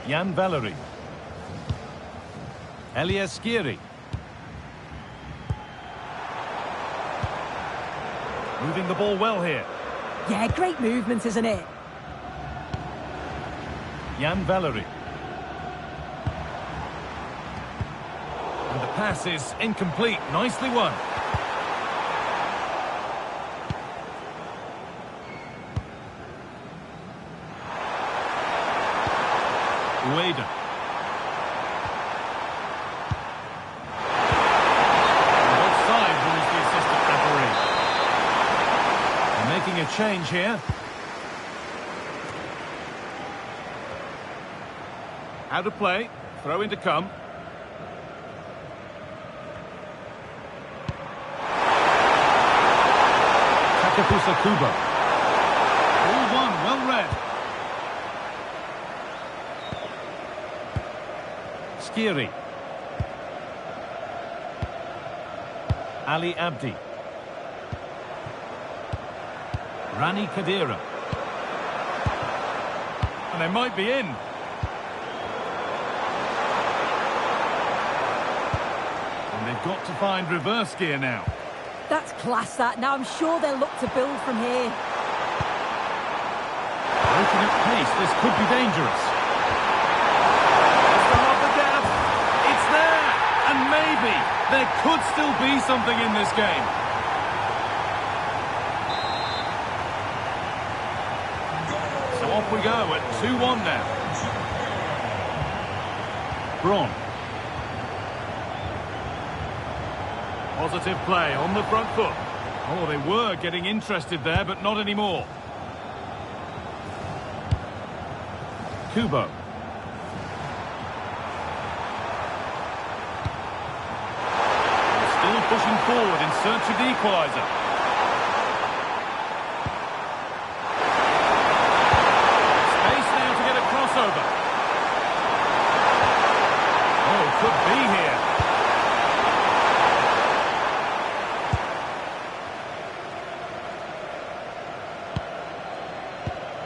Jan Valery. Elias Skiri. Moving the ball well here. Yeah, great movement, isn't it? Jan Valery. And the pass is incomplete. Nicely won. Ueda. Both sides rules the assistant referee. They're making a change here. Out of play. Throw in to come. Takafusa Kubo. All one, well read. Skiri. Ali Abdi. Rani Kadira. And they might be in. And they've got to find reverse gear now. That's class, that. Now I'm sure they'll look to build from here. Breaking up pace, this could be dangerous. And maybe there could still be something in this game. So off we go at 2-1 now. Braun. Positive play on the front foot. Oh, they were getting interested there, but not anymore. Kubo. Pushing forward in search of the equaliser. Space now to get a crossover. Oh, could be here.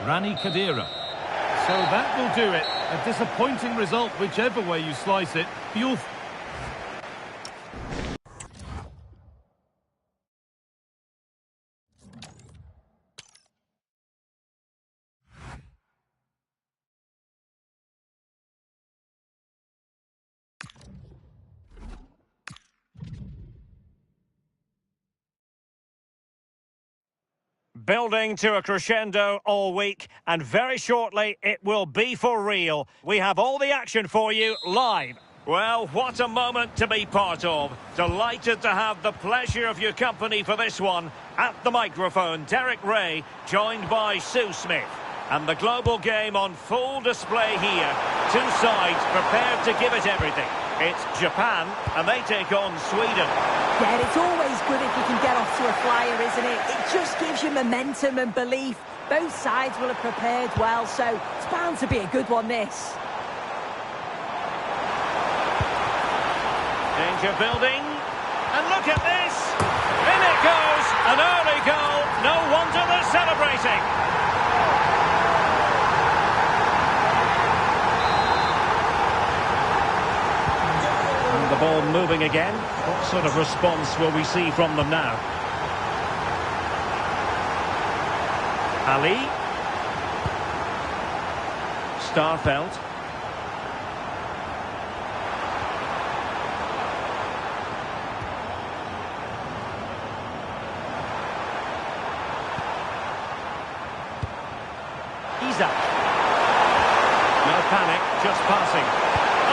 Rani Khedira. So that will do it. A disappointing result, whichever way you slice it. You'll... Building to a crescendo all week, and very shortly it will be for real. We have all the action for you live. Well, what a moment to be part of. Delighted to have the pleasure of your company for this one. At the microphone, Derek Ray, joined by Sue Smith. And the global game on full display here. Two sides prepared to give it everything. It's Japan, and they take on Sweden. Yeah, it's always good if you can get off to a flyer, isn't it? It just gives you momentum and belief. Both sides will have prepared well, so it's bound to be a good one, this. Danger building. And look at this. In it goes. An early goal. No wonder they're celebrating. The ball moving again. What sort of response will we see from them now? Ali. Starfelt. Isaac. No panic, just passing.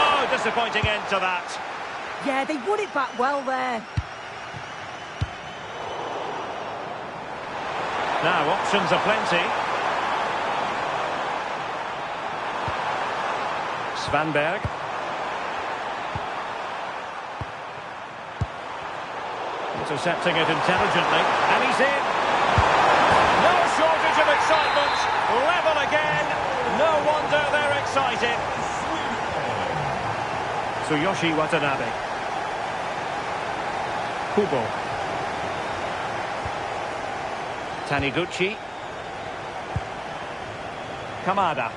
Oh, disappointing end to that. Yeah, they won it back well there. Now, options are plenty. Svanberg. Intercepting it intelligently. And he's in. No shortage of excitement. Level again. No wonder they're excited. Tsuyoshi Watanabe. Kubo. Taniguchi. Kamada.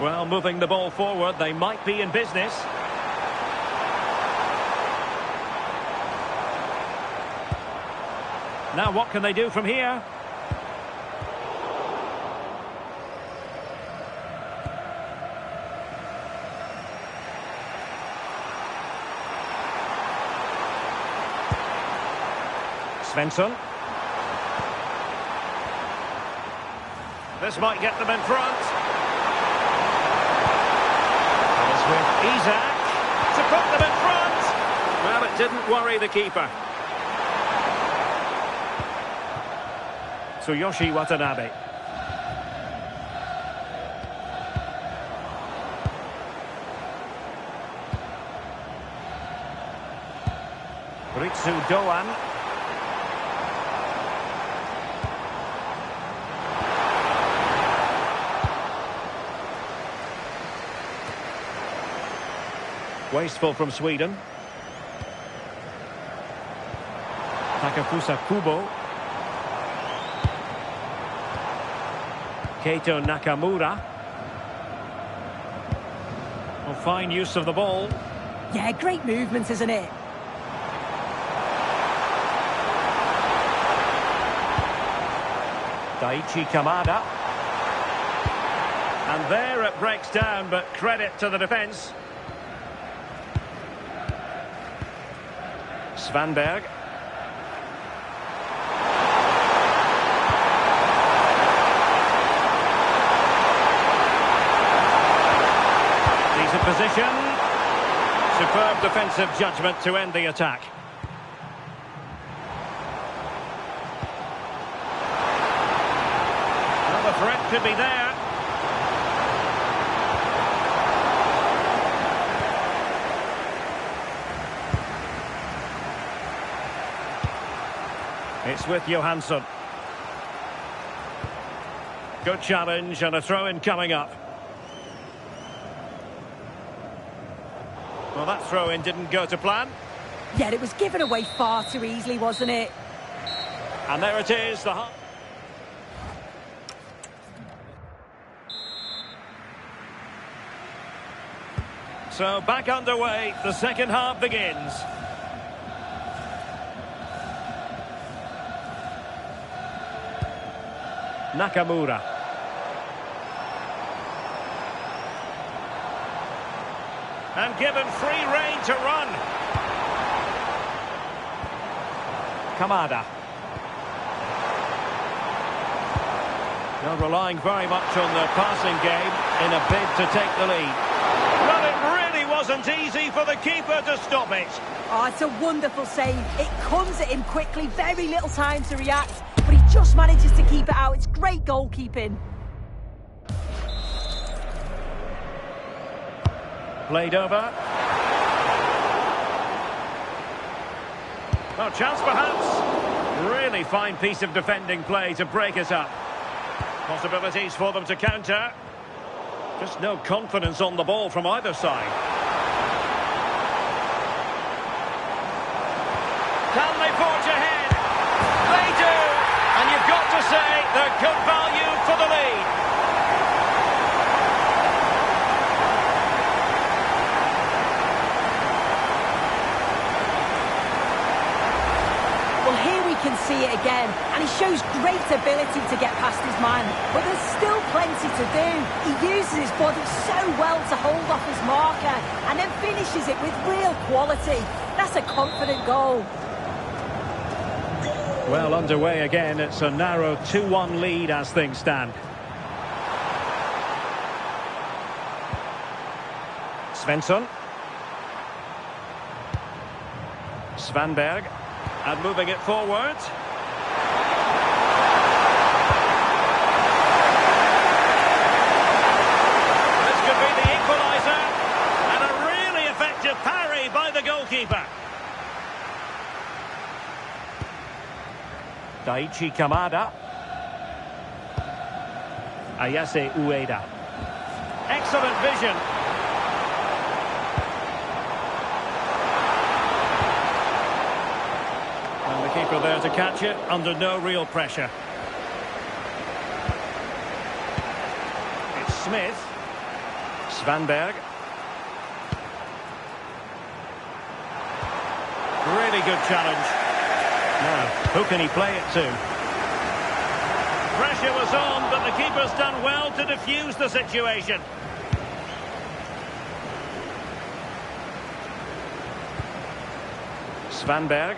Well, moving the ball forward, they might be in business. Now what can they do from here? Svensson. This might get them in front. And it's with Isaac to put them in front. Well, it didn't worry the keeper. Tsuyoshi Watanabe. Ritsu Doan. Wasteful from Sweden. Takafusa Kubo. Keito Nakamura. Well, fine use of the ball. Yeah, great movement, isn't it? Daichi Kamada. And there it breaks down, but credit to the defence. Svanberg. Decent position. Superb defensive judgment to end the attack. Well, the threat could be there. It's with Johansson. Good challenge and a throw-in coming up. Well, that throw-in didn't go to plan. Yeah, it was given away far too easily, wasn't it? And there it is. So back underway, the second half begins. Nakamura. And given free rein to run. Kamada. They're relying very much on the passing game in a bid to take the lead. Well, it really wasn't easy for the keeper to stop it. Oh, it's a wonderful save. It comes at him quickly, very little time to react, but he just manages to keep it out. It's great goalkeeping. Played over. Oh, chance perhaps. Really fine piece of defending play to break it up. Possibilities for them to counter. Just no confidence on the ball from either side. Can they forge ahead? They do! And you've got to say they're good value for the lead. Well, here we can see it again, and he shows great ability to get past his man, but there's still plenty to do. He uses his body so well to hold off his marker, and then finishes it with real quality. That's a confident goal. Well, underway again. It's a narrow 2-1 lead as things stand. Svensson. Svanberg. And moving it forward. This could be the equaliser. And a really effective parry by the goalkeeper. Daichi Kamada. Ayase Ueda. Excellent vision. And the keeper there to catch it under no real pressure. It's Smith. Svanberg. Really good challenge. Now, who can he play it to? Pressure was on, but the keeper's done well to defuse the situation. Svanberg.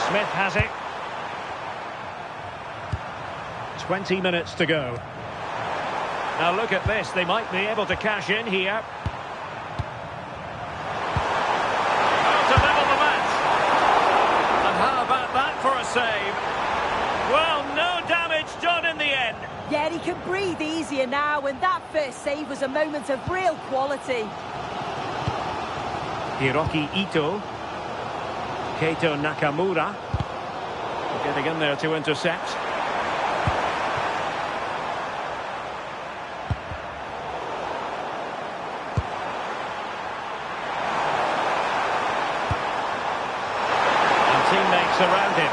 Smith has it. 20 minutes to go. Now look at this, they might be able to cash in here. Save. Well, no damage done in the end. Yeah, he can breathe easier now, and that first save was a moment of real quality. Hiroki Ito. Keito Nakamura. Getting in there to intercept. And teammates around him.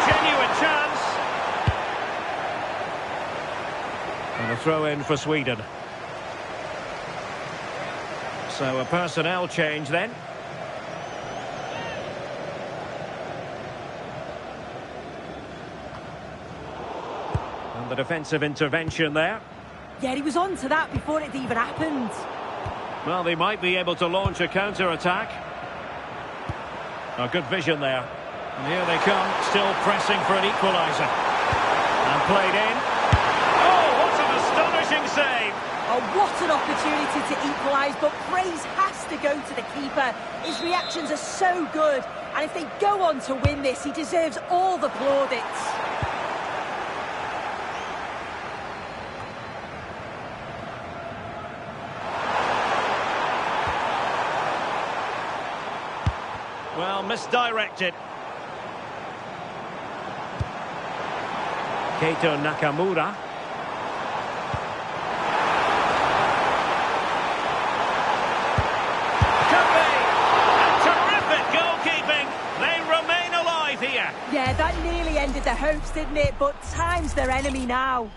Genuine chance. And a throw in for Sweden. So a personnel change then. And the defensive intervention there. Yeah, he was on to that before it even happened. Well, they might be able to launch a counter-attack. A good vision there. And here they come, still pressing for an equaliser. And played in. Oh, what an astonishing save! Oh, what an opportunity to equalise, but praise has to go to the keeper. His reactions are so good, and if they go on to win this, he deserves all the plaudits. Well, misdirected. Keito Nakamura. Could be. And terrific goalkeeping. They remain alive here. Yeah, that nearly ended their hopes, didn't it? But time's their enemy now.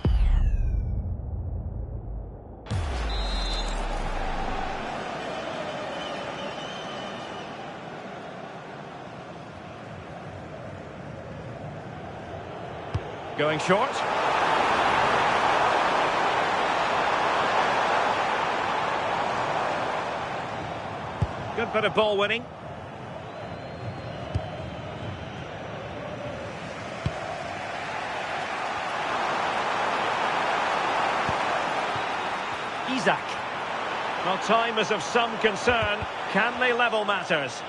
Going short. Good bit of ball winning. Isaac. Well, time is of some concern. Can they level matters?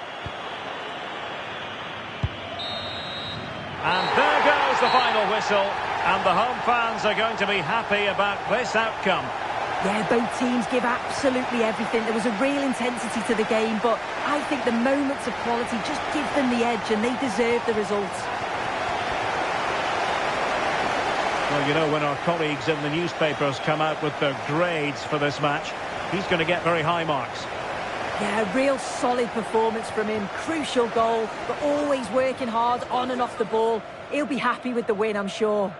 And there goes the final whistle. And the home fans are going to be happy about this outcome. Yeah, both teams give absolutely everything. There was a real intensity to the game, but I think the moments of quality just give them the edge, and they deserve the results. Well, you know, when our colleagues in the newspapers come out with their grades for this match, he's going to get very high marks. Yeah, a real solid performance from him. Crucial goal, but always working hard on and off the ball. He'll be happy with the win, I'm sure.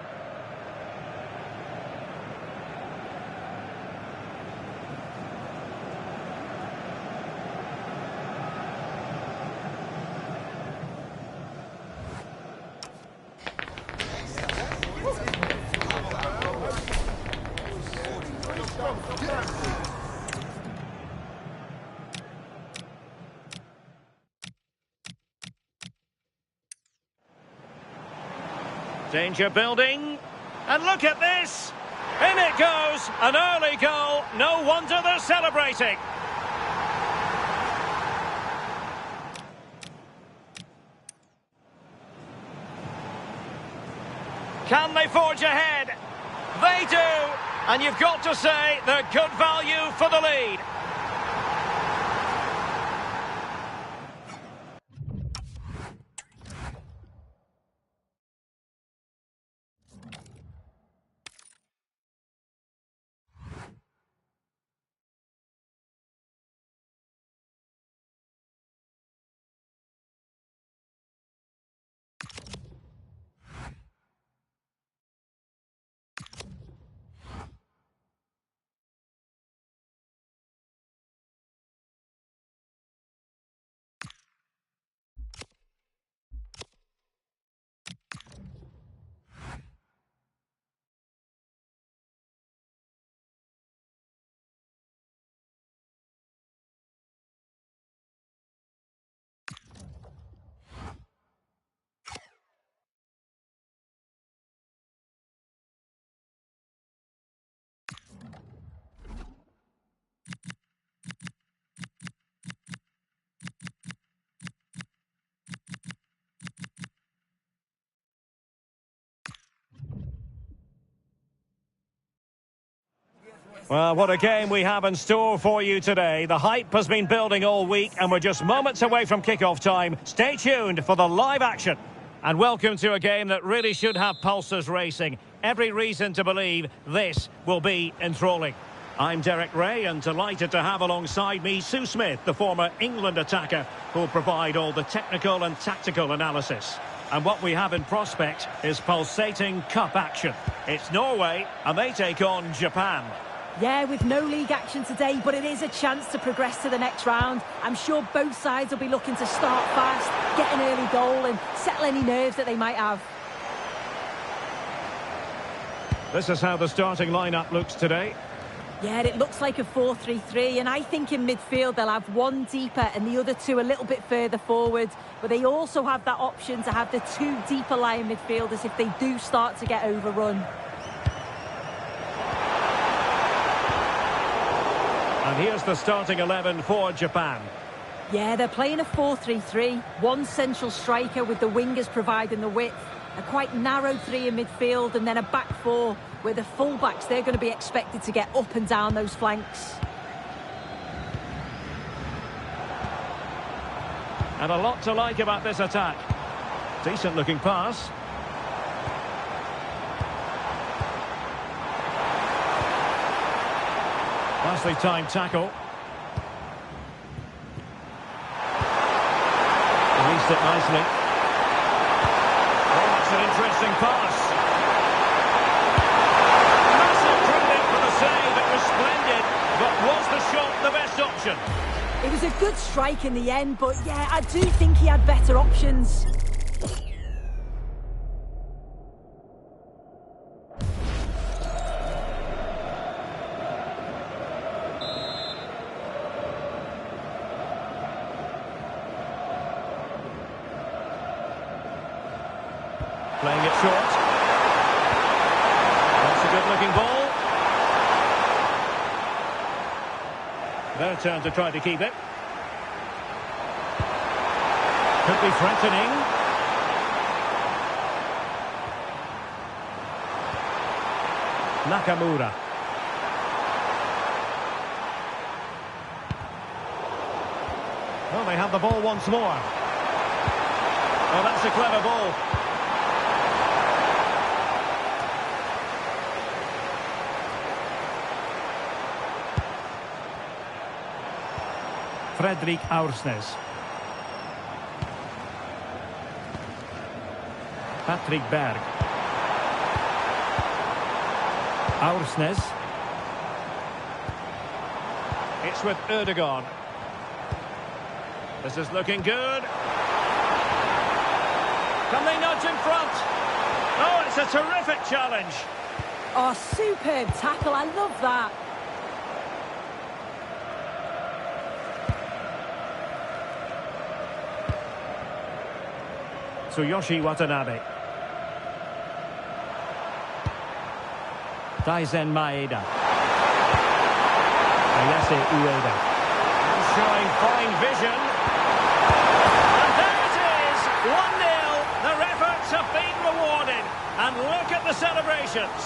Danger building, and look at this! In it goes, an early goal, no wonder they're celebrating. Can they forge ahead? They do, and you've got to say they're good value for the lead. Well, what a game we have in store for you today. The hype has been building all week, and we're just moments away from kickoff time. Stay tuned for the live action. And welcome to a game that really should have pulses racing. Every reason to believe this will be enthralling. I'm Derek Ray, and delighted to have alongside me Sue Smith, the former England attacker, who will provide all the technical and tactical analysis. And what we have in prospect is pulsating cup action. It's Norway, and they take on Japan. Yeah, with no league action today, but it is a chance to progress to the next round. I'm sure both sides will be looking to start fast, get an early goal and settle any nerves that they might have. This is how the starting lineup looks today. Yeah, it looks like a 4-3-3, and I think in midfield they'll have one deeper and the other two a little bit further forward. But they also have that option to have the two deeper lying midfielders if they do start to get overrun. And here's the starting 11 for Japan. Yeah, they're playing a 4-3-3. One central striker with the wingers providing the width. A quite narrow three in midfield, and then a back four where the full-backs, they're going to be expected to get up and down those flanks. And a lot to like about this attack. Decent looking pass. Nicely timed tackle. Released it nicely. Oh, that's an interesting pass. Massive credit for the save. It was splendid. But was the shot the best option? It was a good strike in the end, but yeah, I do think he had better options. Playing it short. That's a good-looking ball. Their turn to try to keep it. Could be threatening. Nakamura. Well, they have the ball once more. Oh, that's a clever ball. Fredrik Aursnes. Patrick Berg. Aursnes. It's with Ødegaard. This is looking good. Can they nudge in front? Oh, it's a terrific challenge. Oh, superb tackle. I love that. Tsuyoshi Watanabe. Daizen Maeda. Ayase Ueda. And showing fine vision. And there it is! 1-0. Their efforts have been rewarded. And look at the celebrations.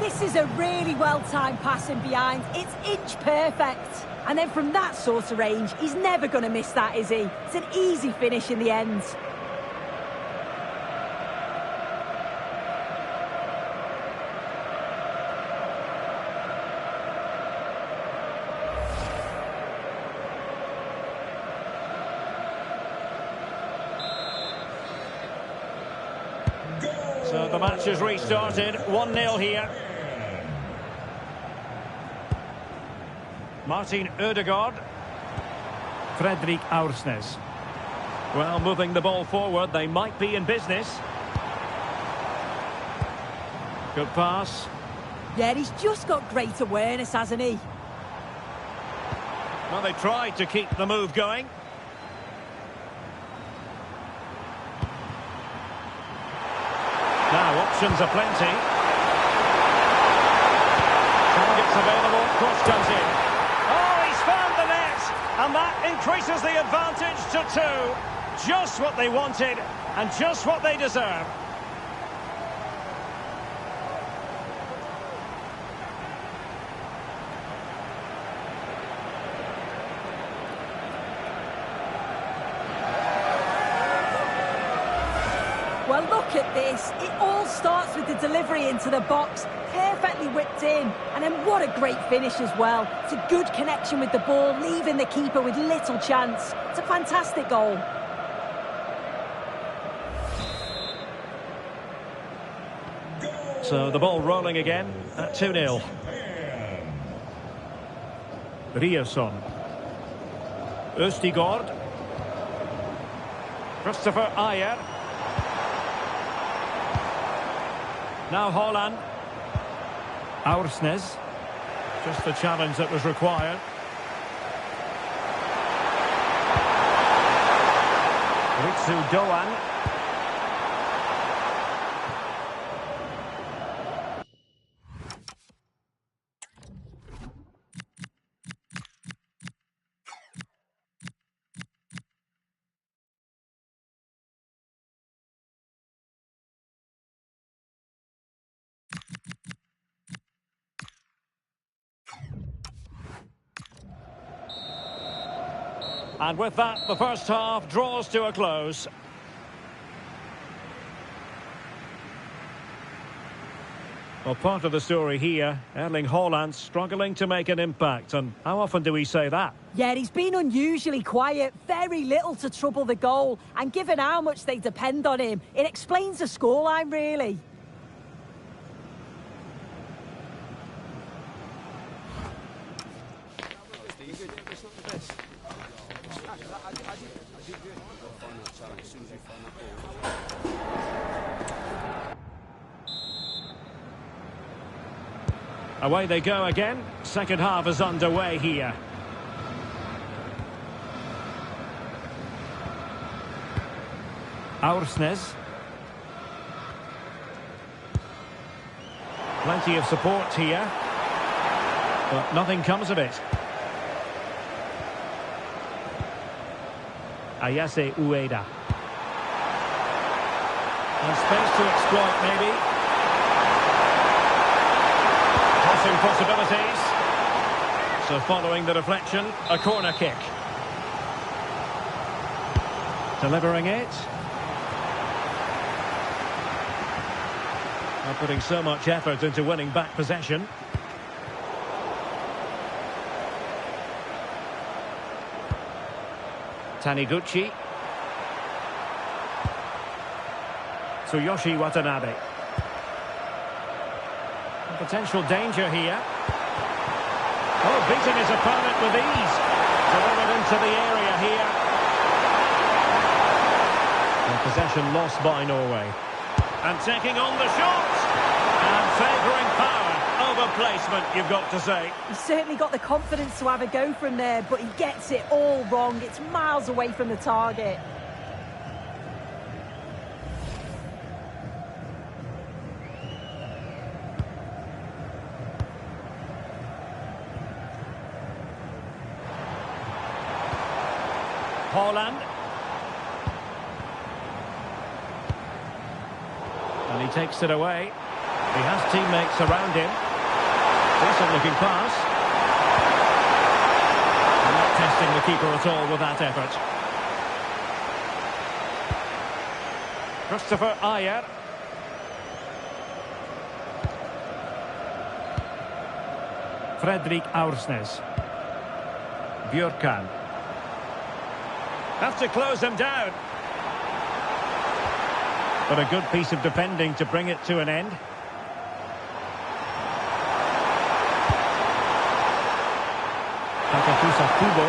This is a really well-timed passing behind. It's inch perfect. And then from that sort of range, he's never going to miss that, is he? It's an easy finish in the end. So the match has restarted. 1-0 here. Martin Ødegaard. Fredrik Aursnes. Well, moving the ball forward, they might be in business. Good pass. Yeah, he's just got great awareness, hasn't he? Well, they tried to keep the move going. Now, options are plenty. Targets available, cross comes in. Oh, he's found the net! And that increases the advantage to 2. Just what they wanted, and just what they deserve. Well, look at this. It all starts with the delivery into the box. Perfectly whipped in. And then what a great finish as well. It's a good connection with the ball, leaving the keeper with little chance. It's a fantastic goal. So the ball rolling again at 2-0. Riasson. Østigård. Christopher Ayer. Now Haaland. Aursnes. Just the challenge that was required. Ritsu Doan. And with that, the first half draws to a close. Well, part of the story here, Erling Haaland struggling to make an impact. And how often do we say that? Yeah, he's been unusually quiet, very little to trouble the goal. And given how much they depend on him, it explains the scoreline, really. Away they go again. Second half is underway here. Aursnes. Plenty of support here, but nothing comes of it. Ayase Ueda. And space to exploit, maybe. Crossing possibilities. So following the deflection, a corner kick. Delivering it. Not putting so much effort into winning back possession. Taniguchi. Tsuyoshi Watanabe. Potential danger here. Oh, beating his opponent with ease. Delivered into the area here. And possession lost by Norway. And taking on the shot. And favouring power over placement, you've got to say. He's certainly got the confidence to have a go from there, but he gets it all wrong. It's miles away from the target. Haaland. And he takes it away. He has teammates around him. Decent looking pass. And not testing the keeper at all with that effort. Christopher Ayer. Fredrik Aursnes. Björkan. Have to close him down. But a good piece of defending to bring it to an end. Takafusa Kubo.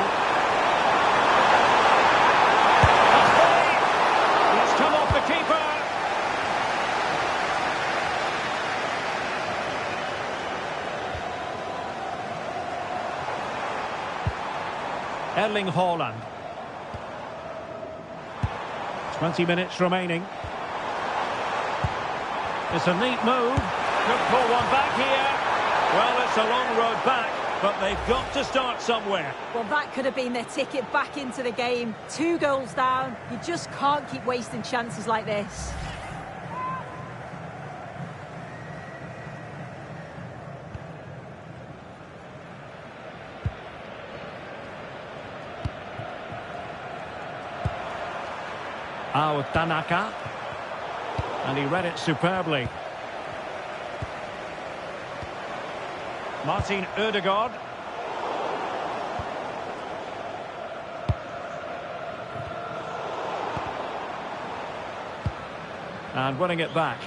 He's come off the keeper. Erling Haaland. 20 minutes remaining. It's a neat move. Could pull one back here. Well, it's a long road back, but they've got to start somewhere. Well, that could have been their ticket back into the game. 2 goals down. You just can't keep wasting chances like this. Tanaka. And he read it superbly. Martin Ødegaard. And winning it back.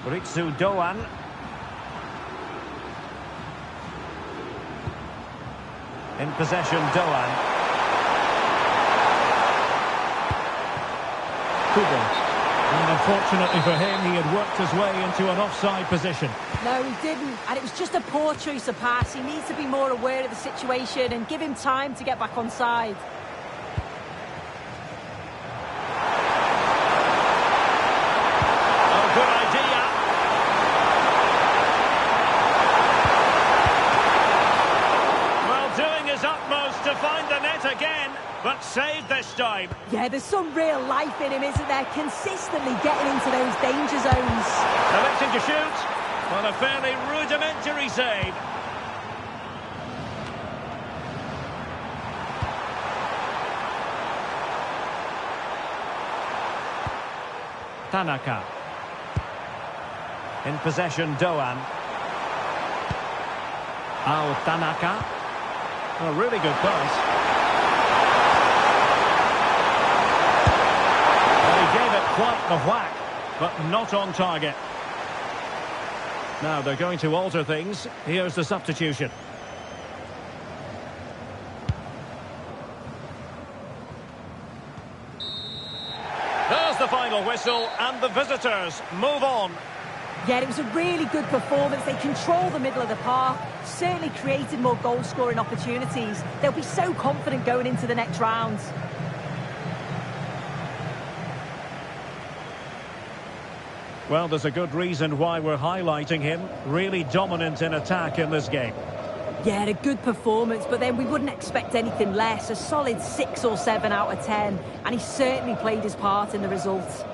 Ritsu Doan. In possession, Doan. Kubo. And unfortunately for him, he had worked his way into an offside position. No, he didn't. And it was just a poor choice of pass. He needs to be more aware of the situation and give him time to get back on side. Oh, good idea. Well, doing his utmost to find the net again. But saved this time. Yeah, there's some real life in him, isn't there? Consistently getting into those danger zones. Electing to shoot. Well, a fairly rudimentary save. Tanaka. In possession, Doan. Tanaka. A really good pass. Quite the whack, but not on target. Now they're going to alter things. Here's the substitution. the whistle and the visitors move on. Yeah, it was a really good performance. They controlled the middle of the park, certainly created more goal-scoring opportunities. They'll be so confident going into the next round. Well, there's a good reason why we're highlighting him. Really dominant in attack in this game. Yeah, a good performance, but then we wouldn't expect anything less. A solid 6 or 7 out of 10, and he certainly played his part in the results.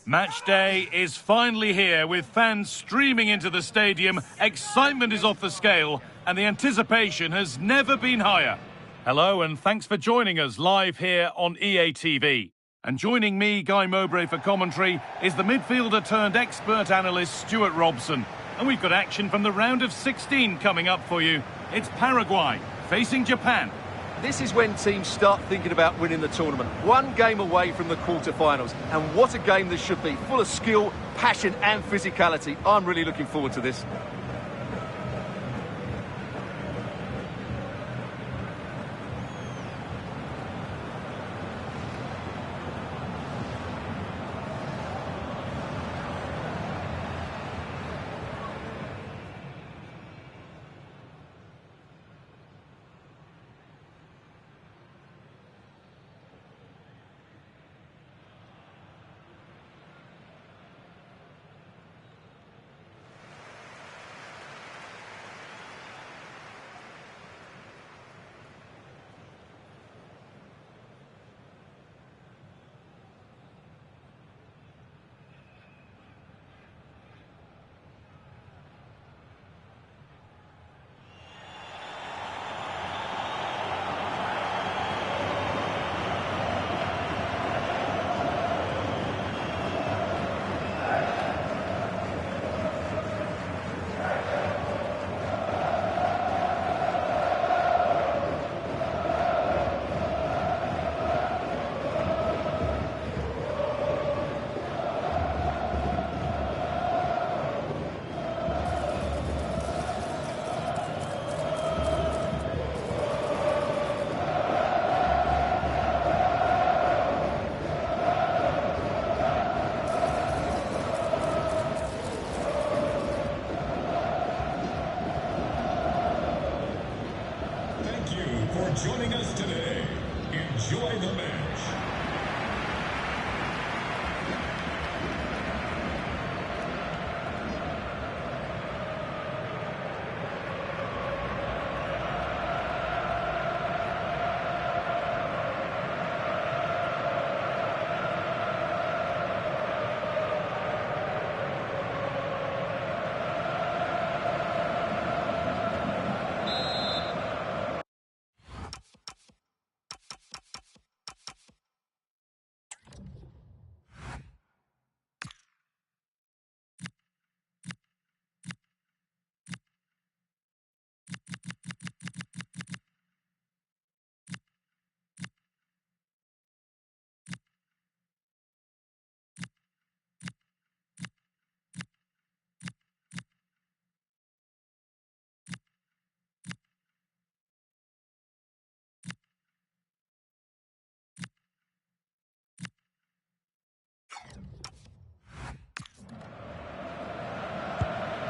Match day is finally here, with fans streaming into the stadium. Excitement is off the scale, and the anticipation has never been higher. Hello, and thanks for joining us live here on EA TV. And joining me, Guy Mowbray, for commentary is the midfielder turned expert analyst Stuart Robson. And we've got action from the round of 16 coming up for you. It's Paraguay facing Japan. This is when teams start thinking about winning the tournament. One game away from the quarter-finals. And what a game this should be. Full of skill, passion and physicality. I'm really looking forward to this.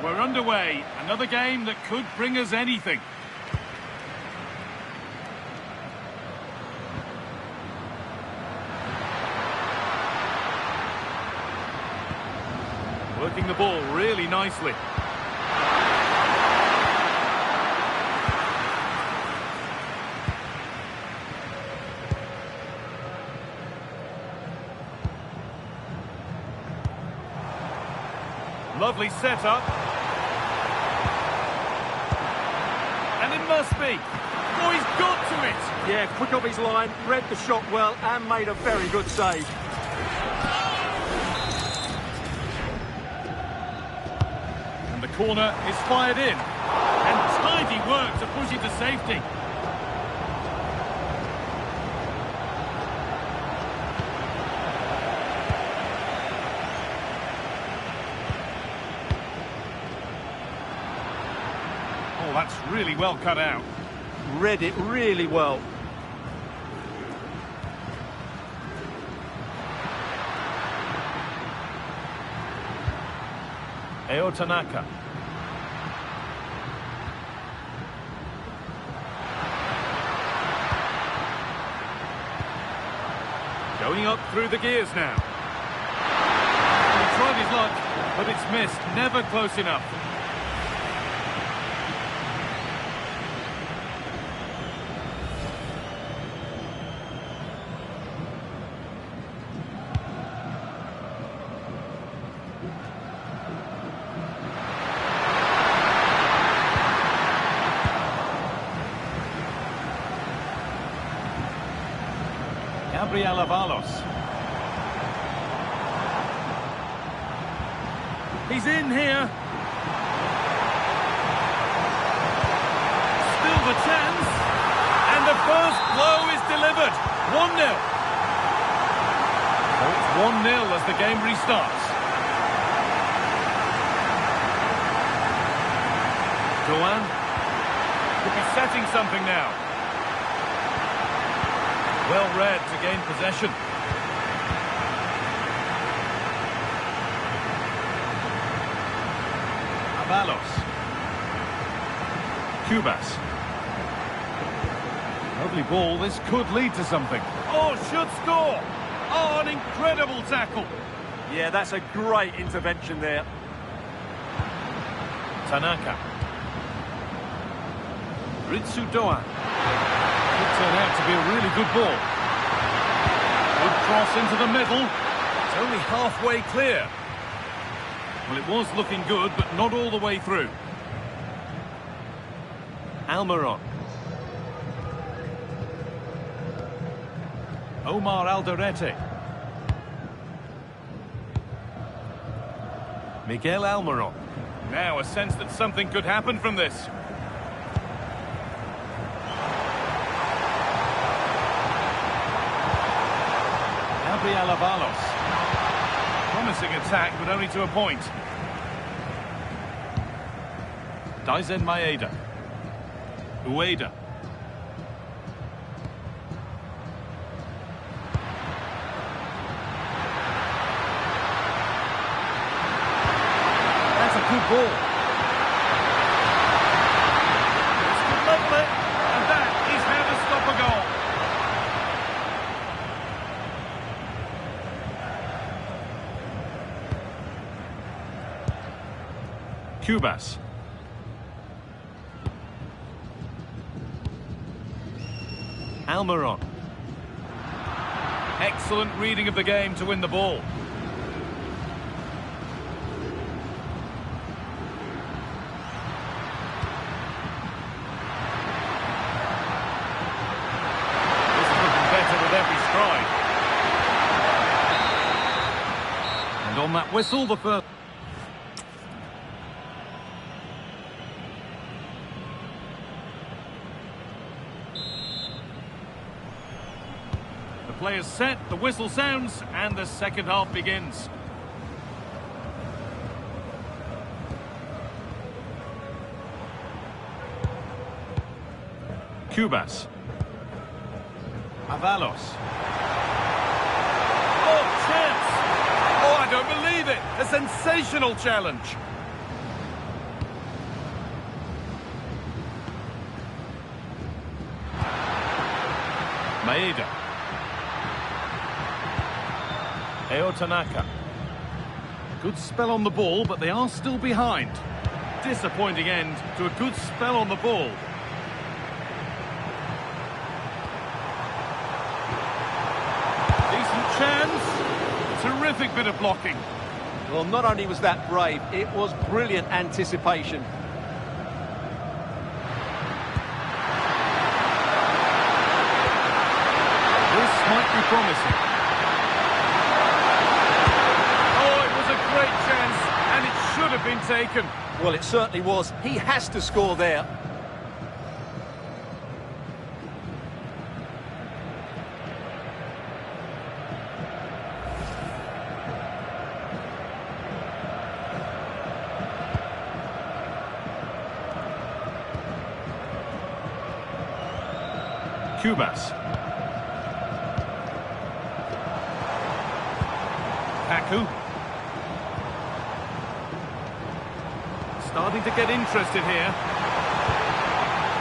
We're underway. Another game that could bring us anything. Working the ball really nicely. Lovely setup. And it must be. Oh, he's got to it. Yeah, quick off his line, read the shot well and made a very good save. And the corner is fired in. And tidy work to push it to safety. Oh, that's really well cut out. Read it really well. Tanaka. Going up through the gears now. He tried his luck, but it's missed. Never close enough. Gabriel Avalos. He's in here. Still the chance. And the first blow is delivered. 1-0. So it's 1-0 as the game restarts. Doan could be setting something now. Well read to gain possession. Avalos. Cubas. Lovely ball. This could lead to something. Oh, should score. Oh, an incredible tackle. Yeah, that's a great intervention there. Tanaka. Ritsu Doan. Could turn out to be a really good ball. Good cross into the middle. It's only halfway clear. Well, it was looking good, but not all the way through. Almiron. Omar Alderete. Miguel Almiron. Now a sense that something could happen from this. Gabriel Avalos. Promising attack, but only to a point. Daizen Maeda. Ueda. That's a good ball. This could level it, and that is how to stop a goal. Cubas. Almiron. Excellent reading of the game to win the ball. This is looking better with every stride. And on that whistle, the first... Players set, the whistle sounds, and the second half begins. Cubas. Avalos. Oh, chance! Oh, I don't believe it! A sensational challenge! Maeda. Tanaka. Good spell on the ball, but they are still behind. Disappointing end to a good spell on the ball. Decent chance. Terrific bit of blocking. Well, not only was that brave, it was brilliant anticipation. This might be promising. Great chance, and it should have been taken. Well, it certainly was. He has to score there. Cubas. Kaku. Starting to get interested here.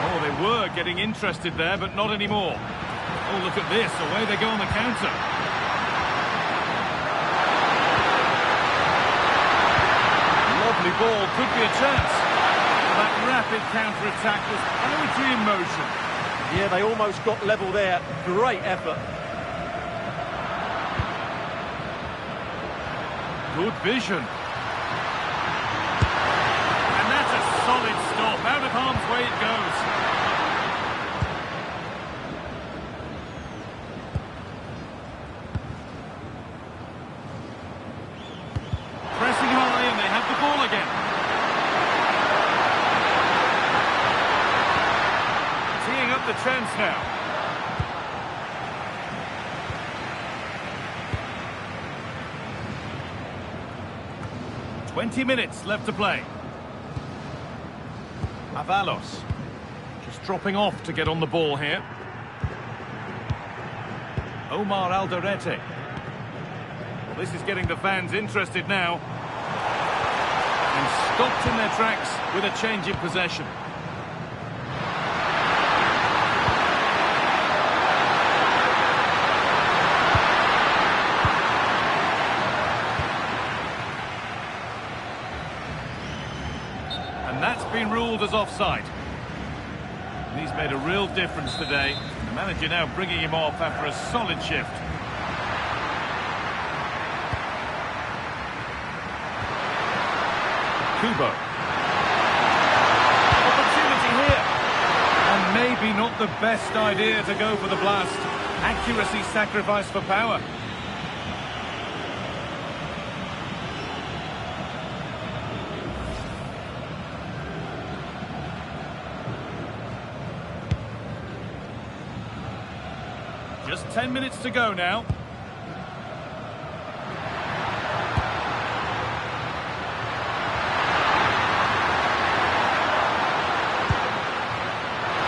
Oh, they were getting interested there, but not anymore. Oh, look at this. Away they go on the counter. Lovely ball. Could be a chance. That rapid counter-attack was poetry in motion. Yeah, they almost got level there. Great effort. Good vision. Solid stop, out of harm's way it goes. Pressing high and they have the ball again. Teeing up the chance now. "20 minutes left to play. Avalos, just dropping off to get on the ball here. Omar Alderete. Well, this is getting the fans interested now. And stopped in their tracks with a change in possession. And that's been ruled as offside. And he's made a real difference today. The manager now bringing him off after a solid shift. Kubo. Opportunity here. And maybe not the best idea to go for the blast. Accuracy sacrificed for power. Just 10 minutes to go now.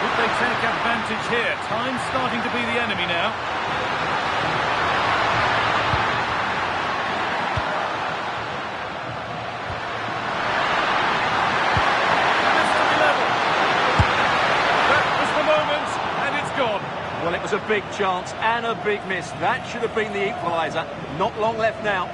Could they take advantage here? Time's starting to be the enemy now. This to be level. That was the moment, and it's gone. Well, it was a big chance and a big miss. That should have been the equaliser. Not long left now.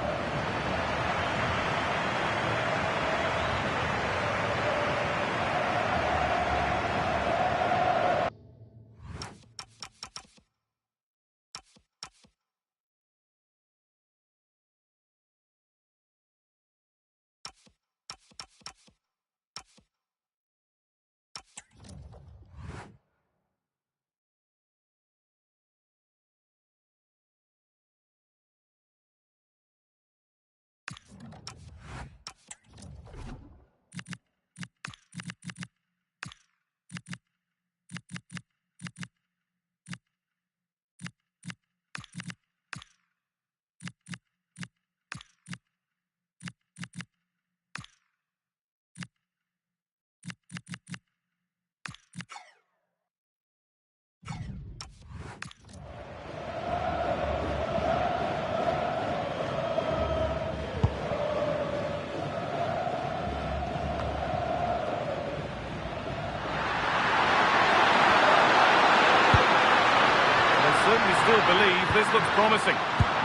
this looks promising.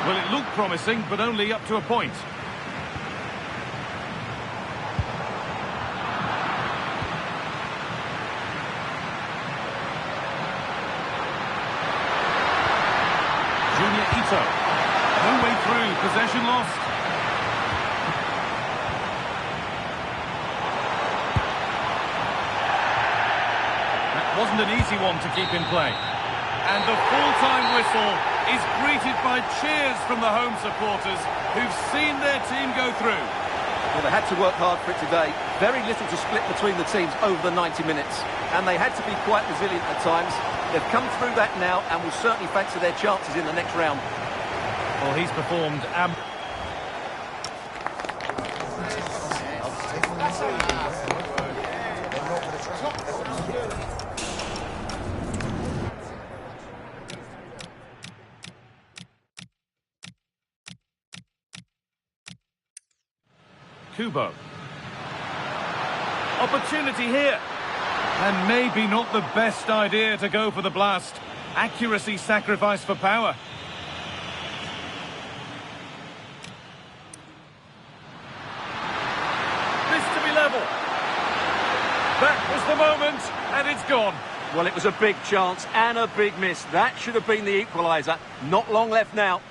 Well, it looked promising, but only up to a point. Junior Ito. No way through. Possession lost. That wasn't an easy one to keep in play. And the full-time whistle is greeted by cheers from the home supporters who've seen their team go through. Well, they had to work hard for it today. Very little to split between the teams over the 90 minutes. And they had to be quite resilient at times. They've come through that now and will certainly fancy their chances in the next round. Well, he's performed Kubo. Opportunity here. And maybe not the best idea to go for the blast. Accuracy sacrificed for power. This to be level. That was the moment, and it's gone. Well, it was a big chance and a big miss. That should have been the equaliser. Not long left now.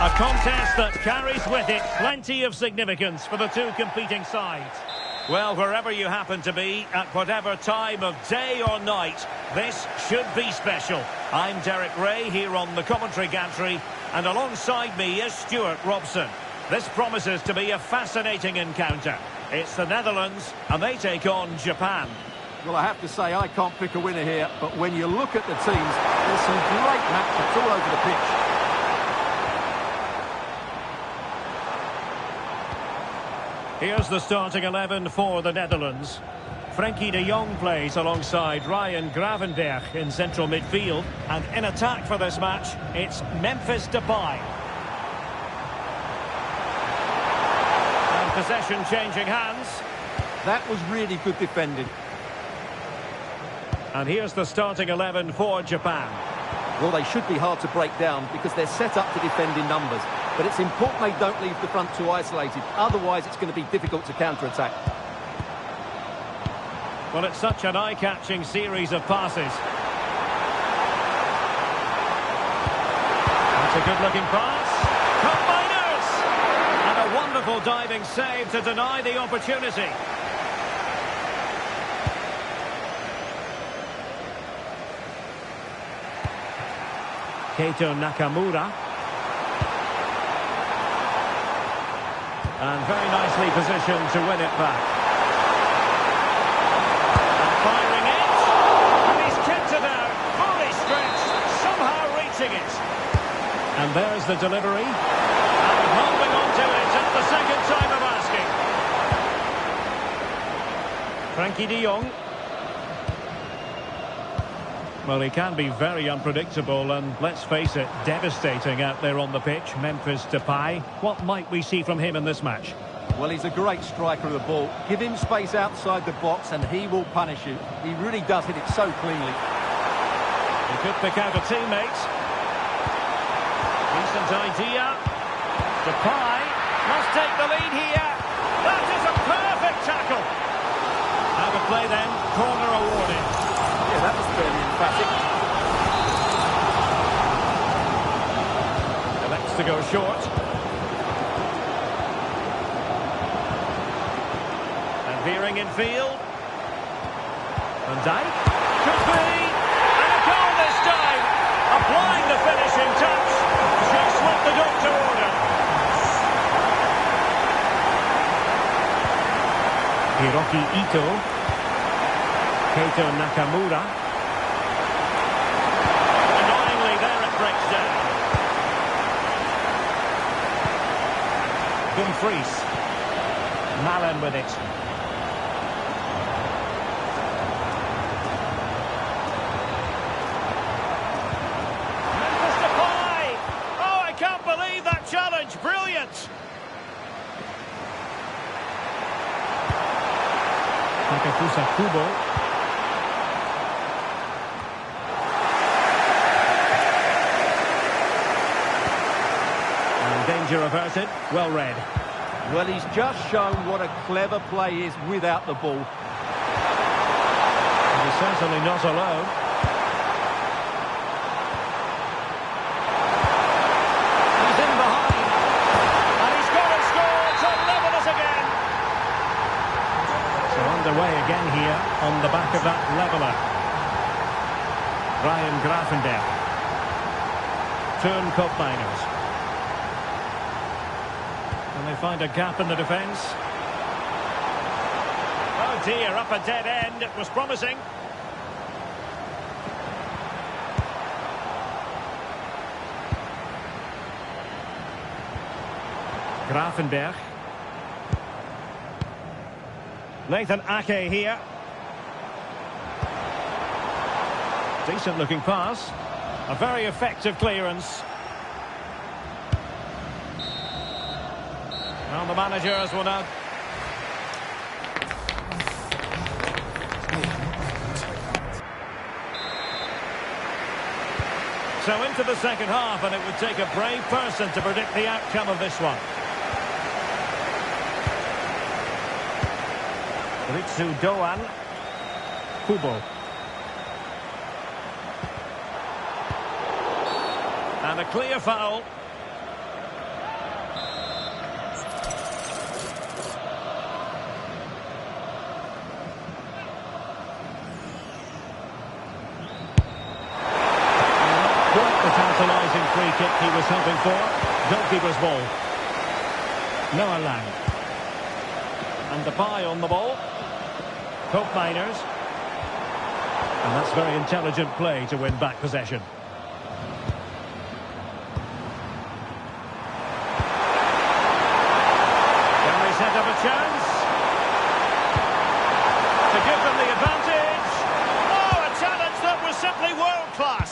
A contest that carries with it plenty of significance for the two competing sides. Well, wherever you happen to be, at whatever time of day or night, this should be special. I'm Derek Ray here on the commentary gantry, and alongside me is Stuart Robson. This promises to be a fascinating encounter. It's the Netherlands, and they take on Japan. Well, I have to say, I can't pick a winner here, but when you look at the teams, there's some great matchups all over the pitch. Here's the starting 11 for the Netherlands. Frenkie de Jong plays alongside Ryan Gravenberch in central midfield. And in attack for this match, it's Memphis Depay. And possession changing hands. That was really good defending. And here's the starting 11 for Japan. Well, they should be hard to break down because they're set up to defend in numbers. But it's important they don't leave the front too isolated. Otherwise, it's going to be difficult to counter-attack. Well, it's such an eye-catching series of passes. That's a good-looking pass. Combiners! And a wonderful diving save to deny the opportunity. Keito Nakamura. And very nicely positioned to win it back. And firing it. And he's kicked it out. Fully stretched. it. And there's the delivery. And holding on to it at the second time of asking. Frankie de Jong. Well, he can be very unpredictable and, let's face it, devastating out there on the pitch. Memphis Depay. What might we see from him in this match? Well, he's a great striker of the ball. Give him space outside the box and he will punish you. He really does hit it so cleanly. He could pick out a teammate. Decent idea. Depay must take the lead here. That is a perfect tackle. Out of play then, corner awarded. Yeah, that was fairly emphatic. Elects to go short. And veering in field. Van Dijk. Could be. And a goal this time. Applying the finishing touch. Just what the doctor ordered. Hiroki Ito. Keito Nakamura. Annoyingly, there it breaks down. Dumfries. Malen with it. Memphis Depay. Oh, I can't believe that challenge. Brilliant. Takafusa Kubo. Danger averted. Well read. Well, he's just shown what a clever play is without the ball. And he's certainly not alone. He's in behind. And he's got to score to level us again. So underway again here on the back of that leveller. Ryan Grafenberg. Turn Koopmeiners. And they find a gap in the defence. Oh dear, up a dead end. It was promising. Grafenberg. Nathan Ake here. Decent looking pass. A very effective clearance. Well, the managers will now... So into the second half, and it would take a brave person to predict the outcome of this one. Ritsu Doan. Kubo. And a clear foul. The tantalising free kick he was hoping for. Goalkeeper's ball. Noah Lang. And Depay on the ball. Koopmeiners. And that's very intelligent play to win back possession. Can they set up a chance? To give them the advantage. Oh, a challenge that was simply world-class.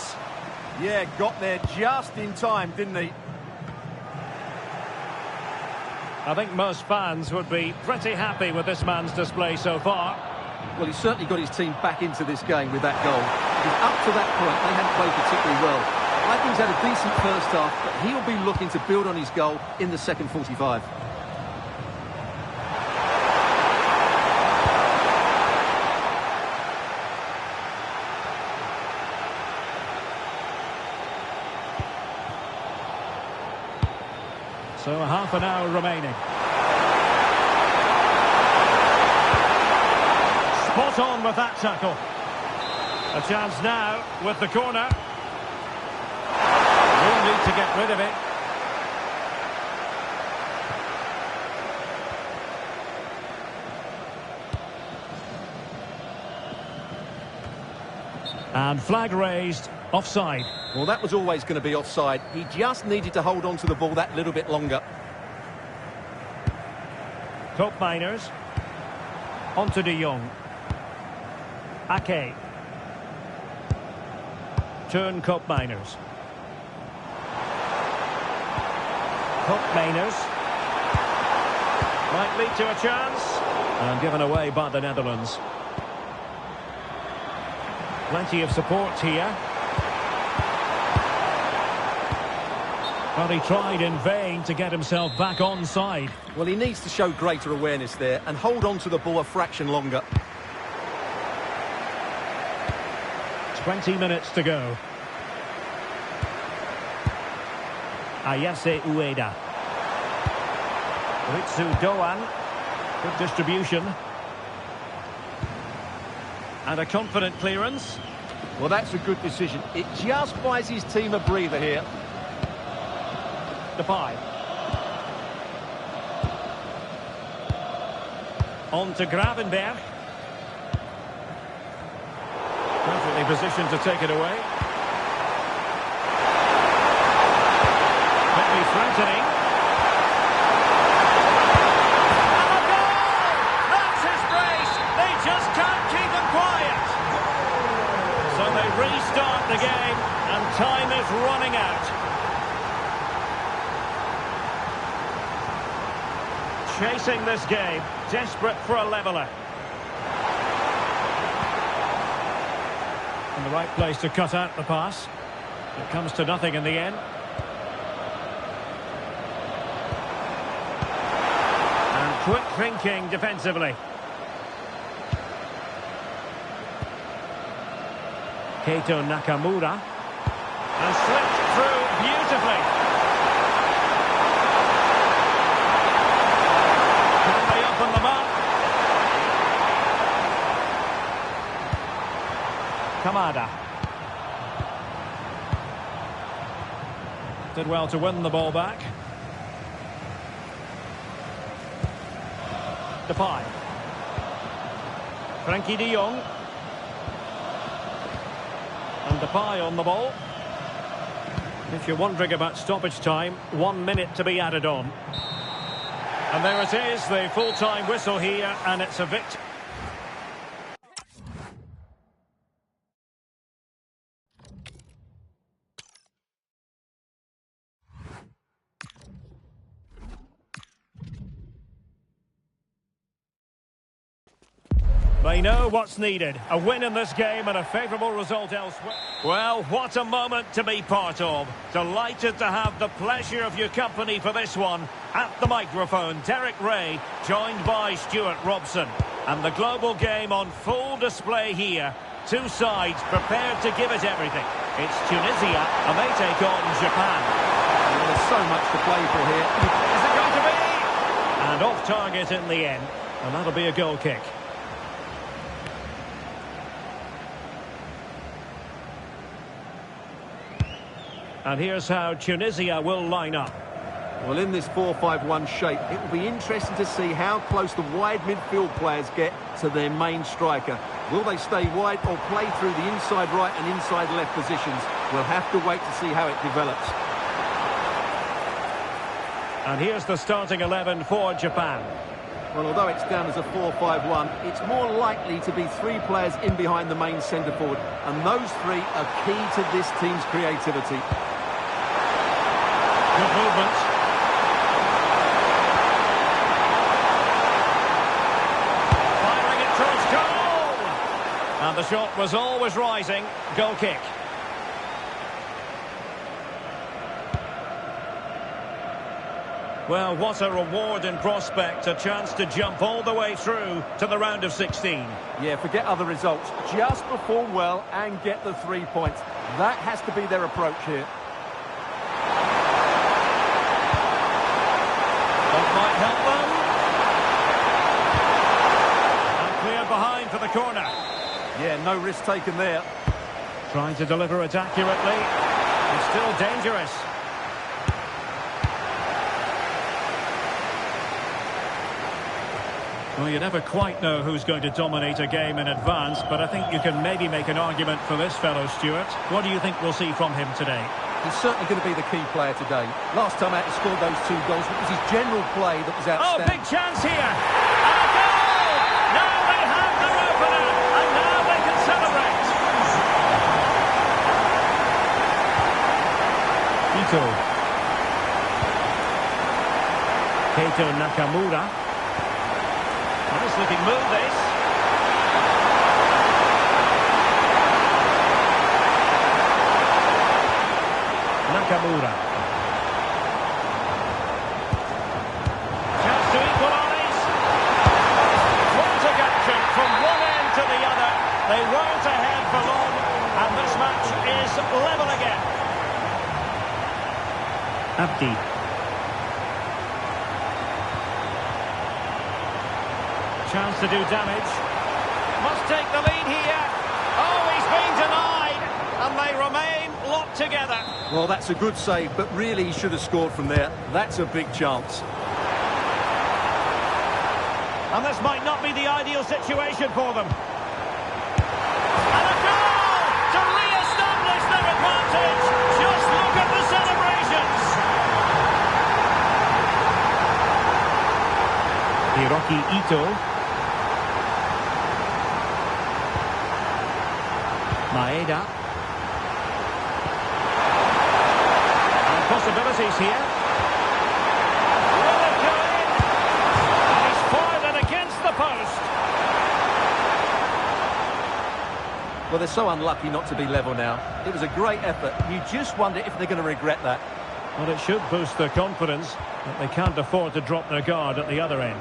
Yeah, got there just in time, didn't he? I think most fans would be pretty happy with this man's display so far. Well, he's certainly got his team back into this game with that goal. Because up to that point, they hadn't played particularly well. I think he's had a decent first half, but he'll be looking to build on his goal in the second 45. So half an hour remaining. Spot on with that tackle. A chance now with the corner. We'll need to get rid of it. And flag raised, offside. Well, that was always going to be offside. He just needed to hold on to the ball that little bit longer. Top Miners. Onto De Jong. Ake. Turn Cup Miners. Cup Miners. Might lead to a chance. And given away by the Netherlands. Plenty of support here. But he tried in vain to get himself back onside. Well, he needs to show greater awareness there and hold on to the ball a fraction longer. 20 minutes to go. Ayase Ueda. Ritsu Doan. Good distribution. And a confident clearance. Well, that's a good decision. It just buys his team a breather here. Depay. On to Gravenberg. Perfectly positioned to take it away. Could be threatening. And a goal! That's his brace. They just can't keep him quiet. So they restart the game, and time is running out. Chasing this game, desperate for a leveller. In the right place to cut out the pass. It comes to nothing in the end. And quick thinking defensively. Keito Nakamura. And slipped through beautifully. On the mark. Kamada. Did well to win the ball back. Depay. Frankie de Jong. And Depay on the ball. If you're wondering about stoppage time, 1 minute to be added on. And there it is, the full-time whistle here, and it's a victory. They know what's needed. A win in this game and a favourable result elsewhere. Well, what a moment to be part of. Delighted to have the pleasure of your company for this one. At the microphone, Derek Ray, joined by Stuart Robson. And the global game on full display here. Two sides prepared to give it everything. It's Tunisia, and they take on Japan. Well, there's so much to play for here. Is it going to be? And off target in the end. And that'll be a goal kick. And here's how Tunisia will line up. Well, in this 4-5-1 shape, it will be interesting to see how close the wide midfield players get to their main striker. Will they stay wide or play through the inside right and inside left positions? We'll have to wait to see how it develops. And here's the starting 11 for Japan. Well, although it's down as a 4-5-1, it's more likely to be three players in behind the main centre forward. And those three are key to this team's creativity. Good movement. Firing it towards goal! And the shot was always rising. Goal kick. Well, what a reward in prospect. A chance to jump all the way through to the round of 16. Yeah, forget other results. Just perform well and get the 3 points. That has to be their approach here. That might help them. And cleared behind for the corner. Yeah, no risk taken there. Trying to deliver it accurately. It's still dangerous. Well, you never quite know who's going to dominate a game in advance, but I think you can maybe make an argument for this fellow, Stuart. What do you think we'll see from him today? He's certainly going to be the key player today. Last time out he scored those 2 goals, it was his general play that was outstanding. Oh, big chance here! And a goal! Now they have their opener, and now they can celebrate. Ito. Keito Nakamura. Nice looking move, this. Nakamura. Chance to equalise. Frantic action from one end to the other. They weren't ahead for long, and this match is level again. Abdi. Chance to do damage. Must take the lead here. Oh, he's been denied, and they remain locked together. Well, that's a good save, but really he should have scored from there. That's a big chance. And this might not be the ideal situation for them. And a goal to re-establish their advantage. Just look at the celebrations. Hiroki Ito. Maeda. And possibilities here. Will it go in? And he's fired it against the post. Well, they're so unlucky not to be level now. It was a great effort. You just wonder if they're going to regret that. Well, it should boost their confidence, but they can't afford to drop their guard at the other end.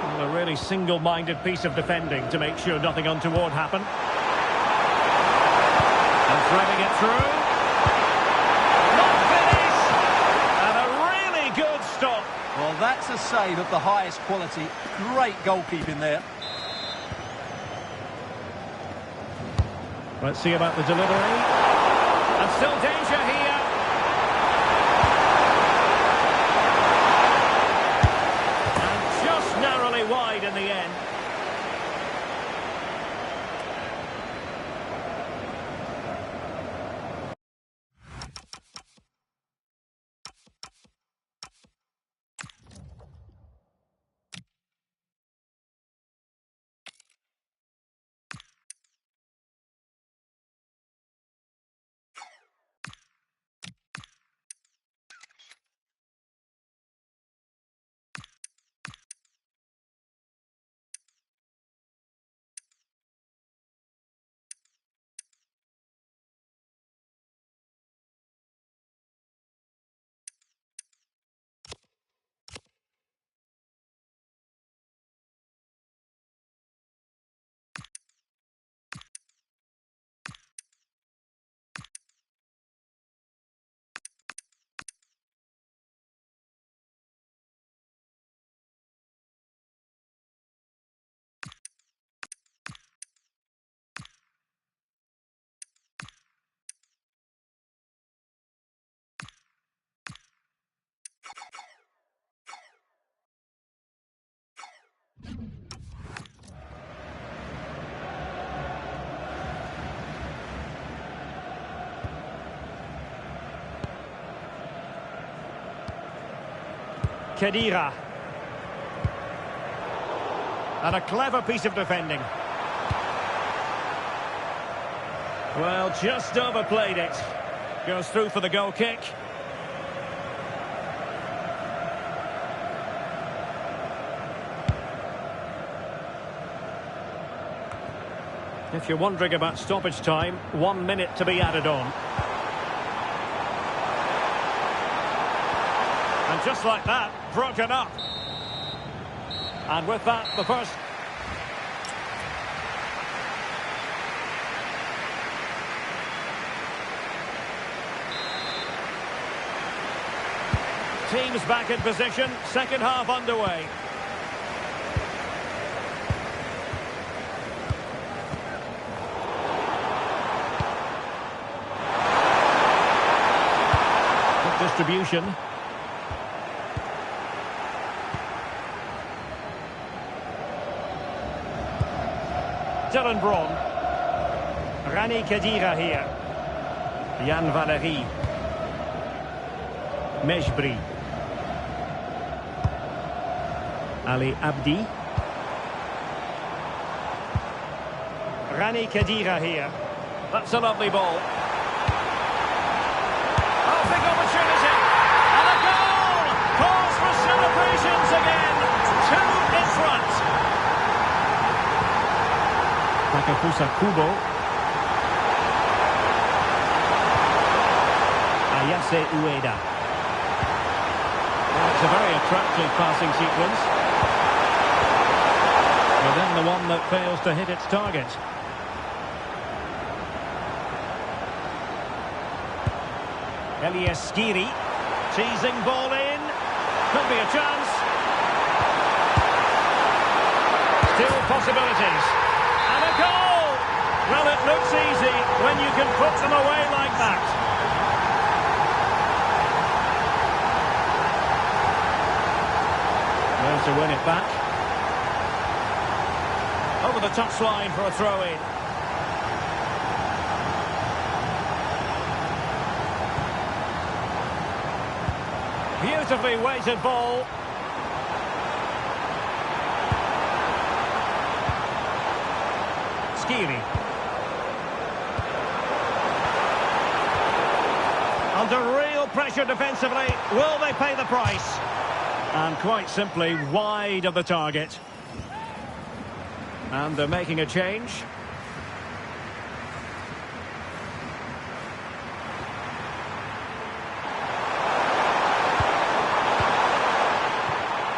Well, a really single-minded piece of defending to make sure nothing untoward happened. And threading it through. Not finish! And a really good stop. Well, that's a save of the highest quality. Great goalkeeping there. Let's see about the delivery. And still danger here. And just narrowly wide in the end. Khedira. And a clever piece of defending. Well, just overplayed it. Goes through for the goal kick. If you're wondering about stoppage time, 1 minute to be added on. And just like that, broken up. And with that, the first... Teams back in position, second half underway. Good distribution. Dylan Braun. Rani Khedira here. Jan Valery. Mejbri. Ali Abdi. Rani Khedira here. That's a lovely ball. Oh, big opportunity. And a goal! Cause for celebrations again. 2 in front. Takafusa Kubo. Ayase Ueda. Well, it's a very attractive passing sequence. But then the one that fails to hit its target. Elias Skiri. Teasing ball in. Could be a chance. Still possibilities. And a goal! Well, it looks easy when you can put them away like that. Well, to win it back. Over the touchline for a throw-in. Beautifully weighted ball. Skiri. Under real pressure defensively. Will they pay the price? And quite simply wide of the target. And they're making a change.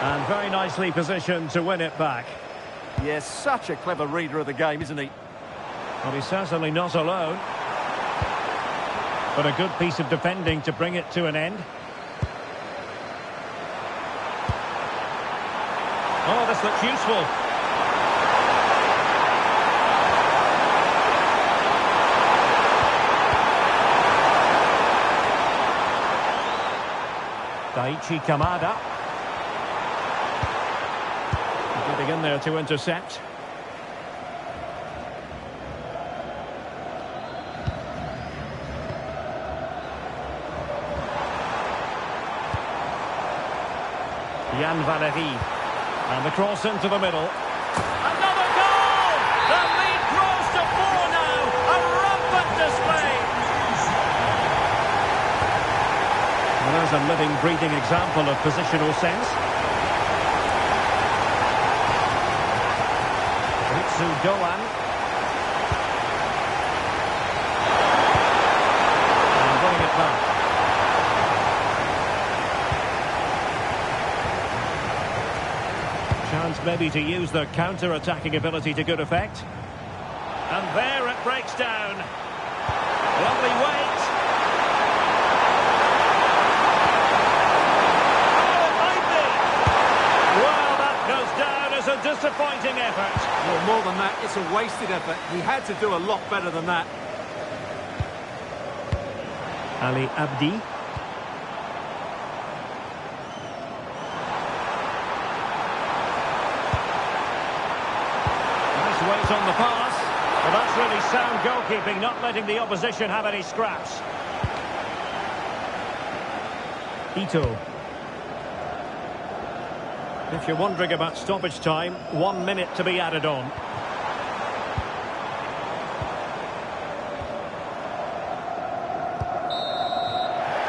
And very nicely positioned to win it back. Yes, such a clever reader of the game, isn't he? Well, he's certainly not alone. But a good piece of defending to bring it to an end. Oh, this looks useful. Daichi Kamada. Getting in there to intercept. Jan Valery. And the cross into the middle. Another goal! The lead grows to 4 now. A rampant display. Well, there's a living, breathing example of positional sense. Ritsu Doan. And bring it back. Chance maybe to use their counter-attacking ability to good effect. And there it breaks down. Lovely weight. Oh, it might be. Well, that goes down as a disappointing effort. Well, more than that, it's a wasted effort. He had to do a lot better than that. Ali Abdi. Weight on the pass. Well, that's really sound goalkeeping, not letting the opposition have any scraps. Ito. If you're wondering about stoppage time, 1 minute to be added on.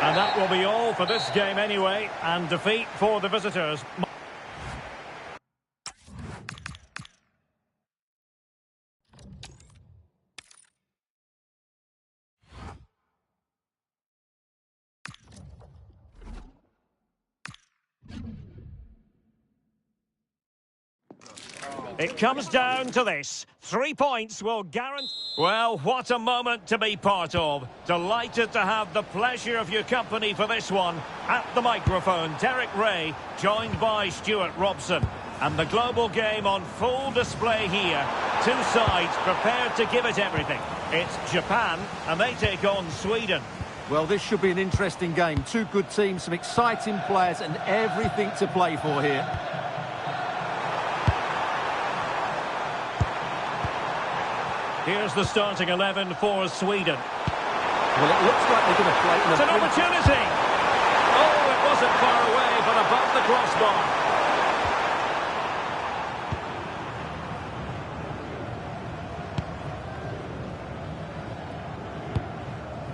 And that will be all for this game anyway, and defeat for the visitors. It comes down to this. 3 points will guarantee... Well, what a moment to be part of. Delighted to have the pleasure of your company for this one. At the microphone, Derek Ray, joined by Stuart Robson. And the global game on full display here. 2 sides prepared to give it everything. It's Japan, and they take on Sweden. Well, this should be an interesting game. 2 good teams, some exciting players, and everything to play for here. Here's the starting 11 for Sweden. Well, it looks like they're going to play in a... It's an opportunity! Oh, it wasn't far away, but above the crossbar.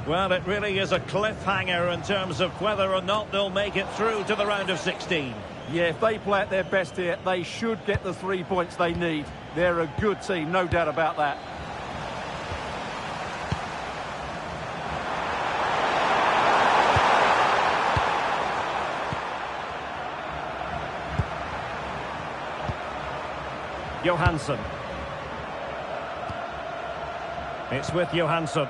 Well, it really is a cliffhanger in terms of whether or not they'll make it through to the round of 16. Yeah, if they play at their best here, they should get the 3 points they need. They're a good team, no doubt about that. Johansson. It's with Johansson.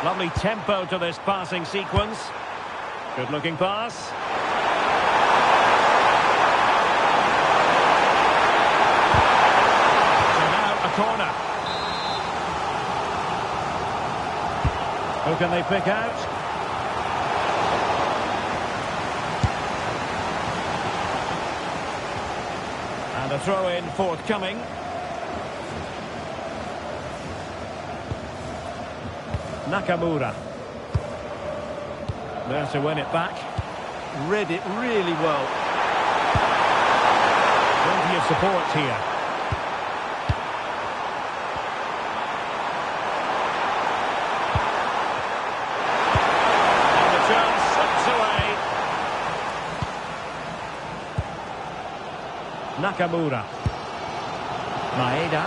Lovely tempo to this passing sequence. Good looking pass. So now a corner. Who can they pick out? And a throw in forthcoming. Nakamura. There to win it back. Read it really well. Plenty of support here. And the chance slips away. Nakamura. Maeda.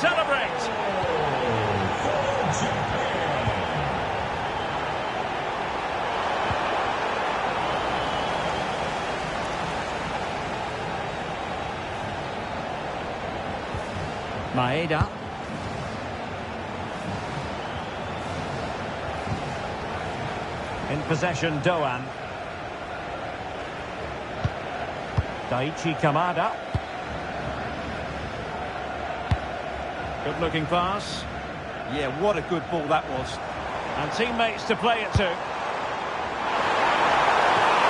Celebrate. Maeda. In possession, Doan. Daichi Kamada. Good looking pass. Yeah, what a good ball that was. And teammates to play it to.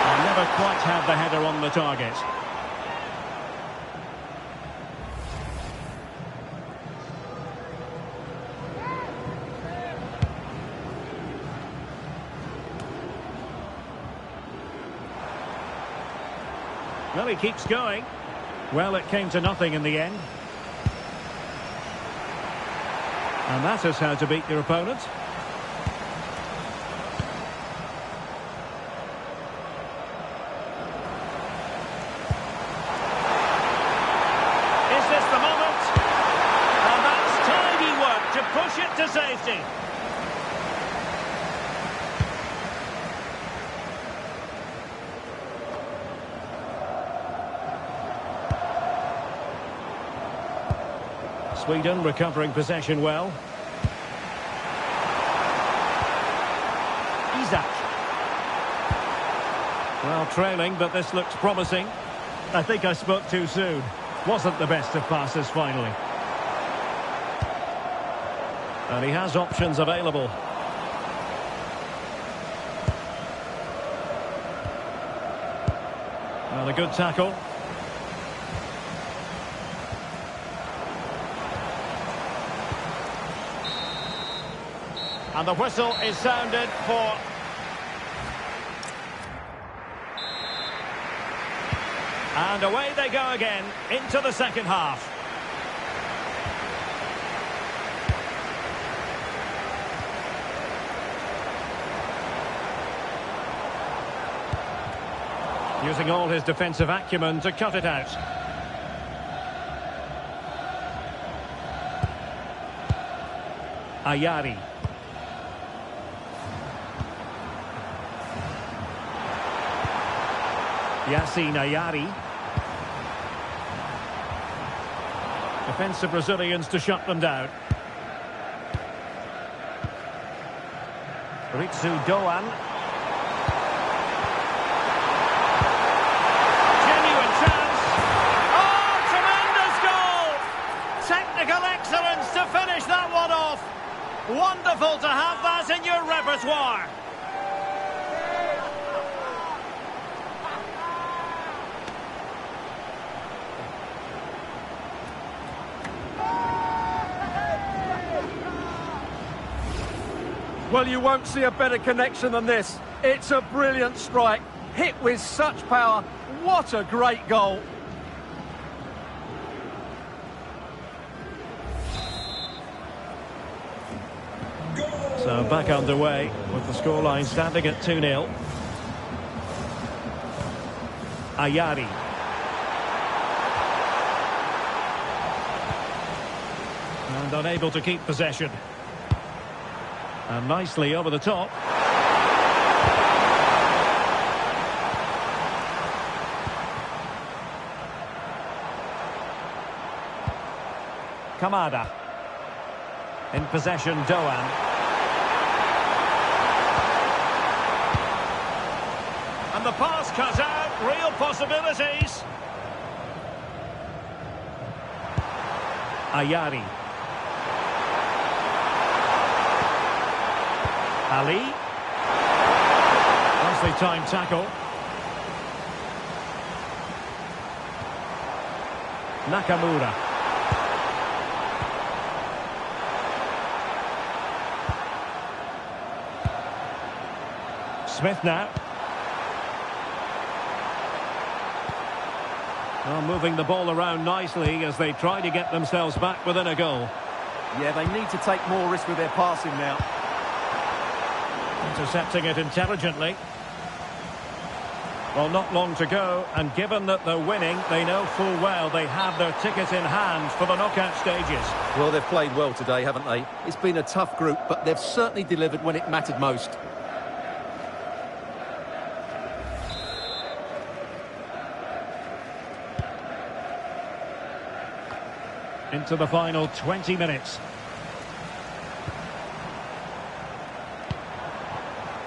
And never quite had the header on the target. Well, he keeps going. Well, it came to nothing in the end. And that is how to beat your opponent. Is this the moment? And that's tidy work to push it to safety. Sweden recovering possession well. Isak. Well, trailing, but this looks promising. I think I spoke too soon. Wasn't the best of passes finally. And he has options available. Well, a good tackle. And the whistle is sounded for... And away they go again into the second half. Using all his defensive acumen to cut it out. Ayari. Yassine Ayari. Defensive Brazilians to shut them down. Ritsu Doan. Genuine chance. Oh, tremendous goal! Technical excellence to finish that one off. Wonderful Well, you won't see a better connection than this. It's a brilliant strike, hit with such power. What a great goal. So back underway with the scoreline standing at 2-0. Ayari. And unable to keep possession. And nicely over the top. Kamada. In possession, Doan. And the pass cuts out, real possibilities. Ayari. Ali. Nicely timed tackle. Nakamura. Smith now. Well, moving the ball around nicely as they try to get themselves back within a goal. Yeah, they need to take more risk with their passing now. Intercepting it intelligently. Well, not long to go, and given that they're winning, they know full well they have their ticket in hand for the knockout stages. Well, they've played well today, haven't they? It's been a tough group, but they've certainly delivered when it mattered most. Into the final 20 minutes.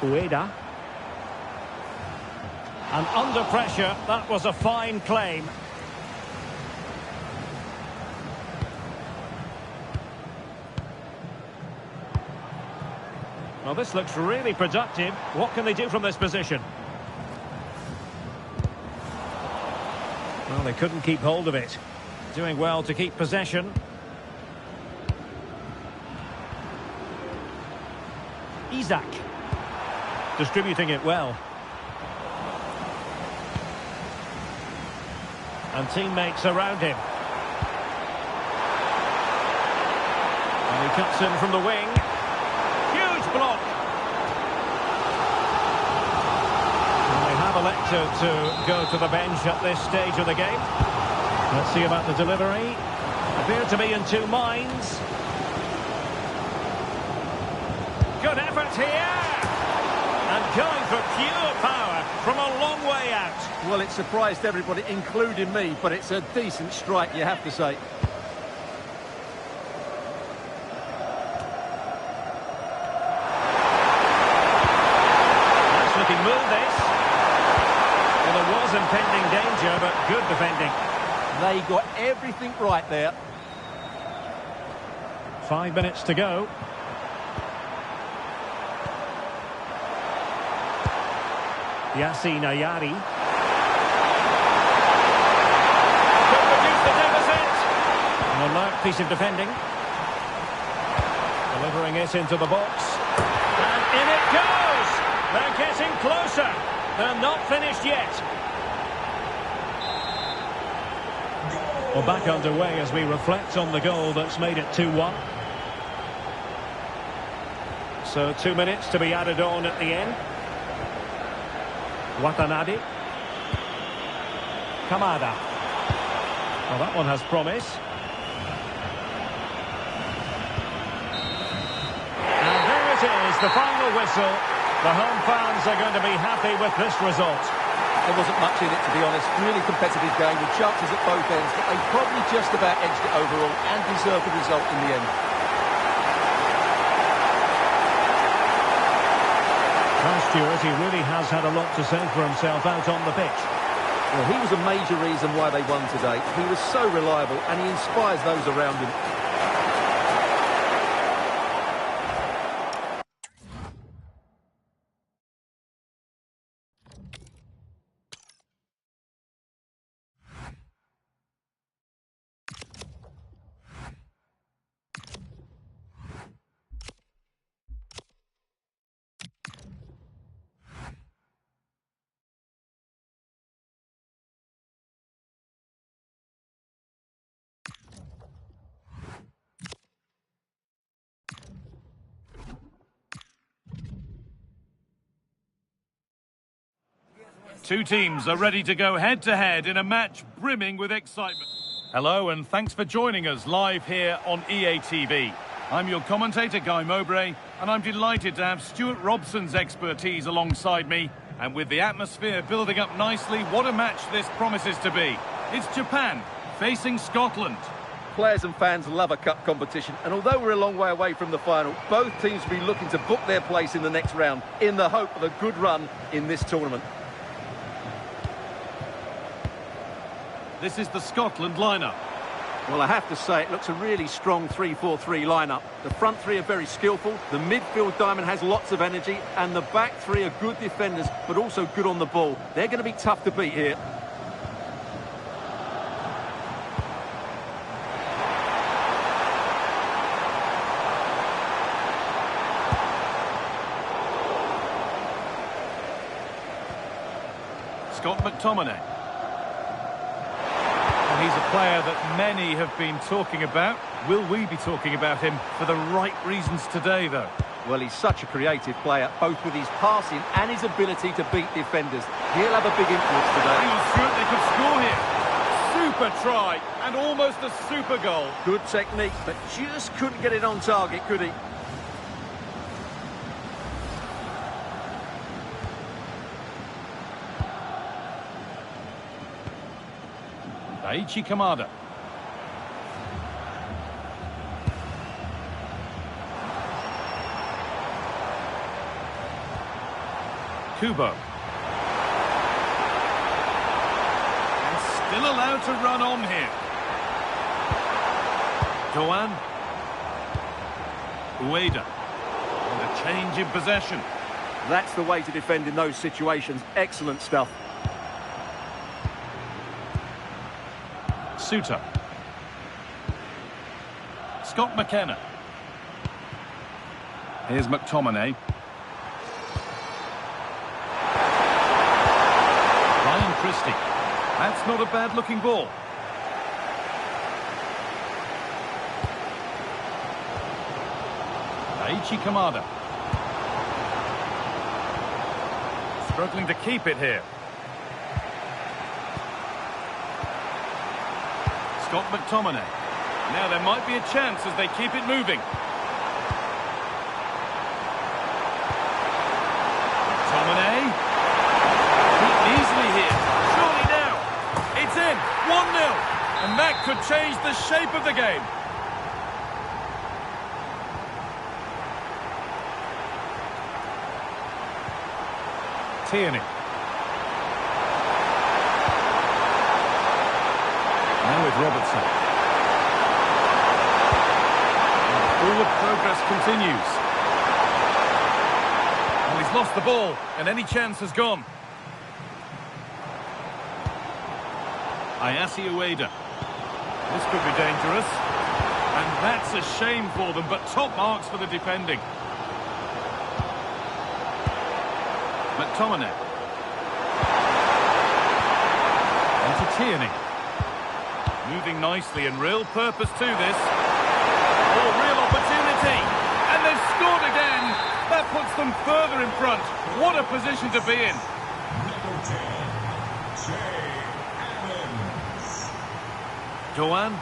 Ueda. And under pressure, that was a fine claim. Well, this looks really productive. What can they do from this position? Well, they couldn't keep hold of it. Doing well to keep possession. Isak. Distributing it well. And teammates around him. And he cuts in from the wing. Huge block. And they have elected to go to the bench at this stage of the game. Let's see about the delivery. Appear to be in two minds. Good effort here. And going for pure power from a long way out. Well, it surprised everybody, including me, but it's a decent strike, you have to say. Nice looking move, this. Well, there was impending danger, but good defending. They got everything right there. 5 minutes to go. Yassine Ayari. Could reduce the deficit. An alert piece of defending. Delivering it into the box. And in it goes! They're getting closer. They're not finished yet. Well, back underway as we reflect on the goal that's made it 2-1. So 2 minutes to be added on at the end. Watanabe. Kamada. Well, that one has promise. And there it is, the final whistle. The home fans are going to be happy with this result. There wasn't much in it, to be honest. Really competitive game with chances at both ends, but they probably just about edged it overall and deserved the result in the end. Well, Stuart, he really has had a lot to say for himself out on the pitch. Well, he was a major reason why they won today. He was so reliable and he inspires those around him. Two teams are ready to go head-to-head in a match brimming with excitement. Hello and thanks for joining us live here on EA TV. I'm your commentator, Guy Mowbray, and I'm delighted to have Stuart Robson's expertise alongside me. And with the atmosphere building up nicely, what a match this promises to be. It's Japan facing Scotland. Players and fans love a cup competition, and although we're a long way away from the final, both teams will be looking to book their place in the next round in the hope of a good run in this tournament. This is the Scotland lineup. Well, I have to say, it looks a really strong 3-4-3 lineup. The front three are very skillful, the midfield diamond has lots of energy, and the back three are good defenders, but also good on the ball. They're going to be tough to beat here. Scott McTominay. He's a player that many have been talking about. Will we be talking about him for the right reasons today, though? Well, he's such a creative player, both with his passing and his ability to beat defenders. He'll have a big influence today. He was sure they could score here. Super try, and almost a super goal. Good technique, but just couldn't get it on target, could he? Daichi Kamada. Kubo. And still allowed to run on here. Doan. Ueda. And a change in possession. That's the way to defend in those situations. Excellent stuff. Suter. Scott McKenna. Here's McTominay. Ryan Christie. That's not a bad looking ball. Daichi Kamada. Struggling to keep it here. Scott McTominay. Now there might be a chance as they keep it moving. McTominay. Beaten easily here. Surely now. It's in. 1-0. And that could change the shape of the game. Tierney. Now with Robertson. And forward progress continues. Well, he's lost the ball, and any chance has gone. Ayase Ueda. This could be dangerous. And that's a shame for them, but top marks for the defending. McTominay. And to Tierney. Moving nicely and real purpose to this. Oh, real opportunity. And they've scored again. That puts them further in front. What a position to be in. Number 10, Jay Adams. Doan.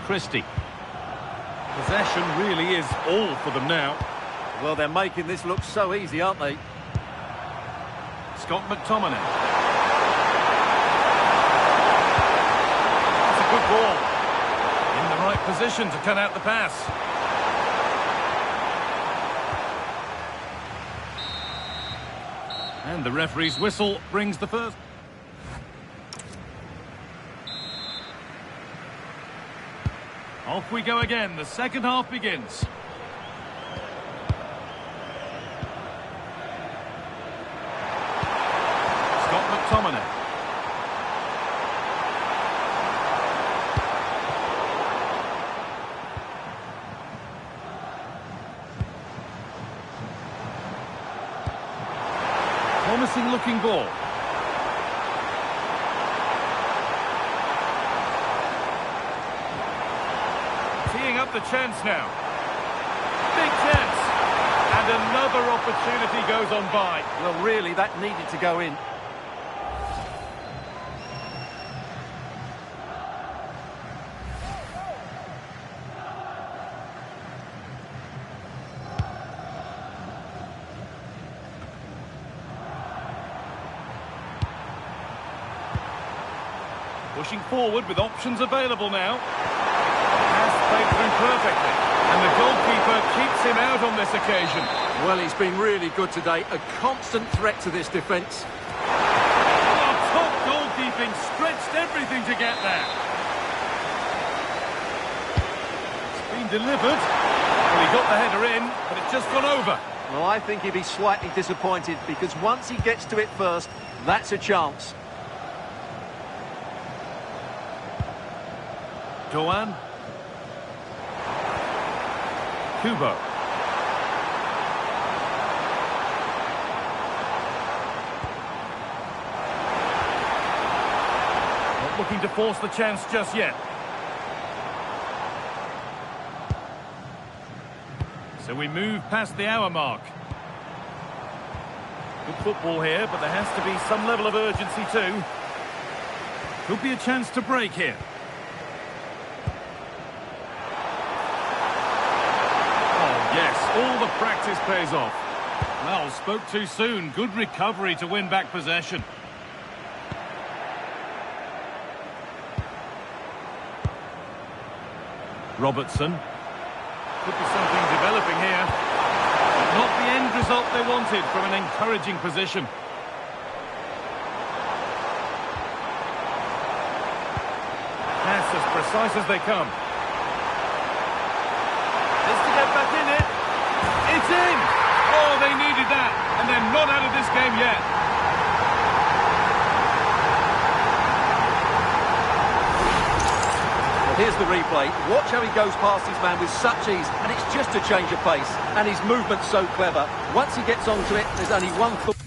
Christie. Possession really is all for them now. Well, they're making this look so easy, aren't they? Scott McTominay. It's a good ball. In the right position to cut out the pass. And the referee's whistle brings the first. Off we go again. The second half begins. Scott McTominay. Promising looking ball. teeing up the chance now. Big chance. And another opportunity goes on by. Well, really, that needed to go in. Pushing forward with options available now. Pass played through perfectly. And the goalkeeper keeps him out on this occasion. Well, he's been really good today. A constant threat to this defence. Oh, top goalkeeping, stretched everything to get there. It's been delivered. Well, he got the header in, but it's just gone over. Well, I think he'd be slightly disappointed because once he gets to it first, that's a chance. Doan. Kubo. Not looking to force the chance just yet. So we move past the hour mark. Good football here, but there has to be some level of urgency too. Could be a chance to break here. Yes, all the practice pays off. Well, spoke too soon. Good recovery to win back possession. Robertson. Could be something developing here. Not the end result they wanted from an encouraging position. Pass as precise as they come. Back in it. It's in. Oh, they needed that. And they're not out of this game yet. Well, here's the replay. Watch how he goes past his man with such ease. And it's just a change of pace. And his movement's so clever. Once he gets onto it, there's only one thought.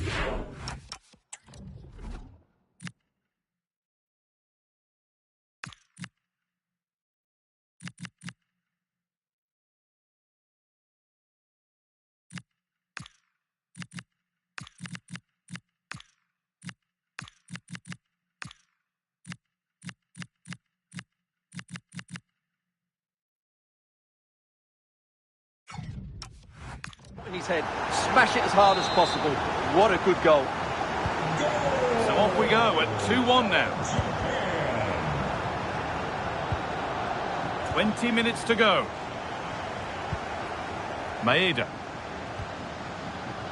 In his head, smash it as hard as possible. What a good goal. So off we go at 2-1 now. 20 minutes to go. Maeda.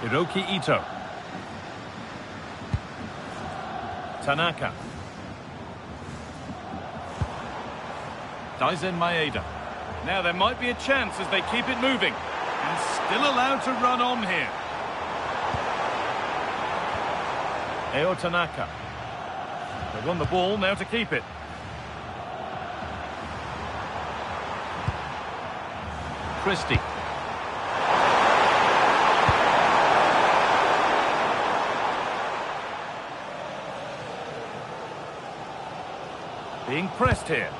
Hiroki Ito. Tanaka. Daisen Maeda. Now there might be a chance as they keep it moving. And still allowed to run on here. Eo Tanaka. They won the ball, now to keep it. Christie. Being pressed here.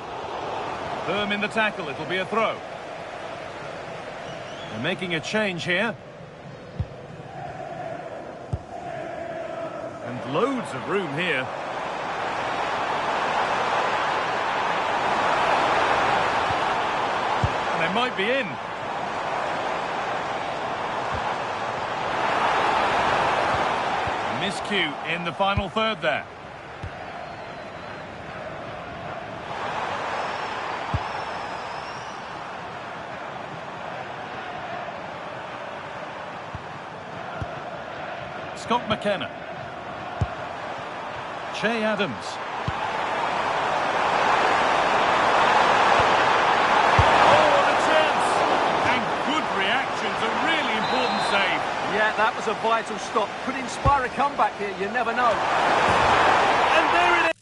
Firm in the tackle, it'll be a throw. They're making a change here. And loads of room here. And they might be in. Miscue in the final third there. Scott McKenna. Che Adams. Oh, what a chance! And good reactions, a really important save. Yeah, that was a vital stop. Could inspire a comeback here, you never know. And there it is.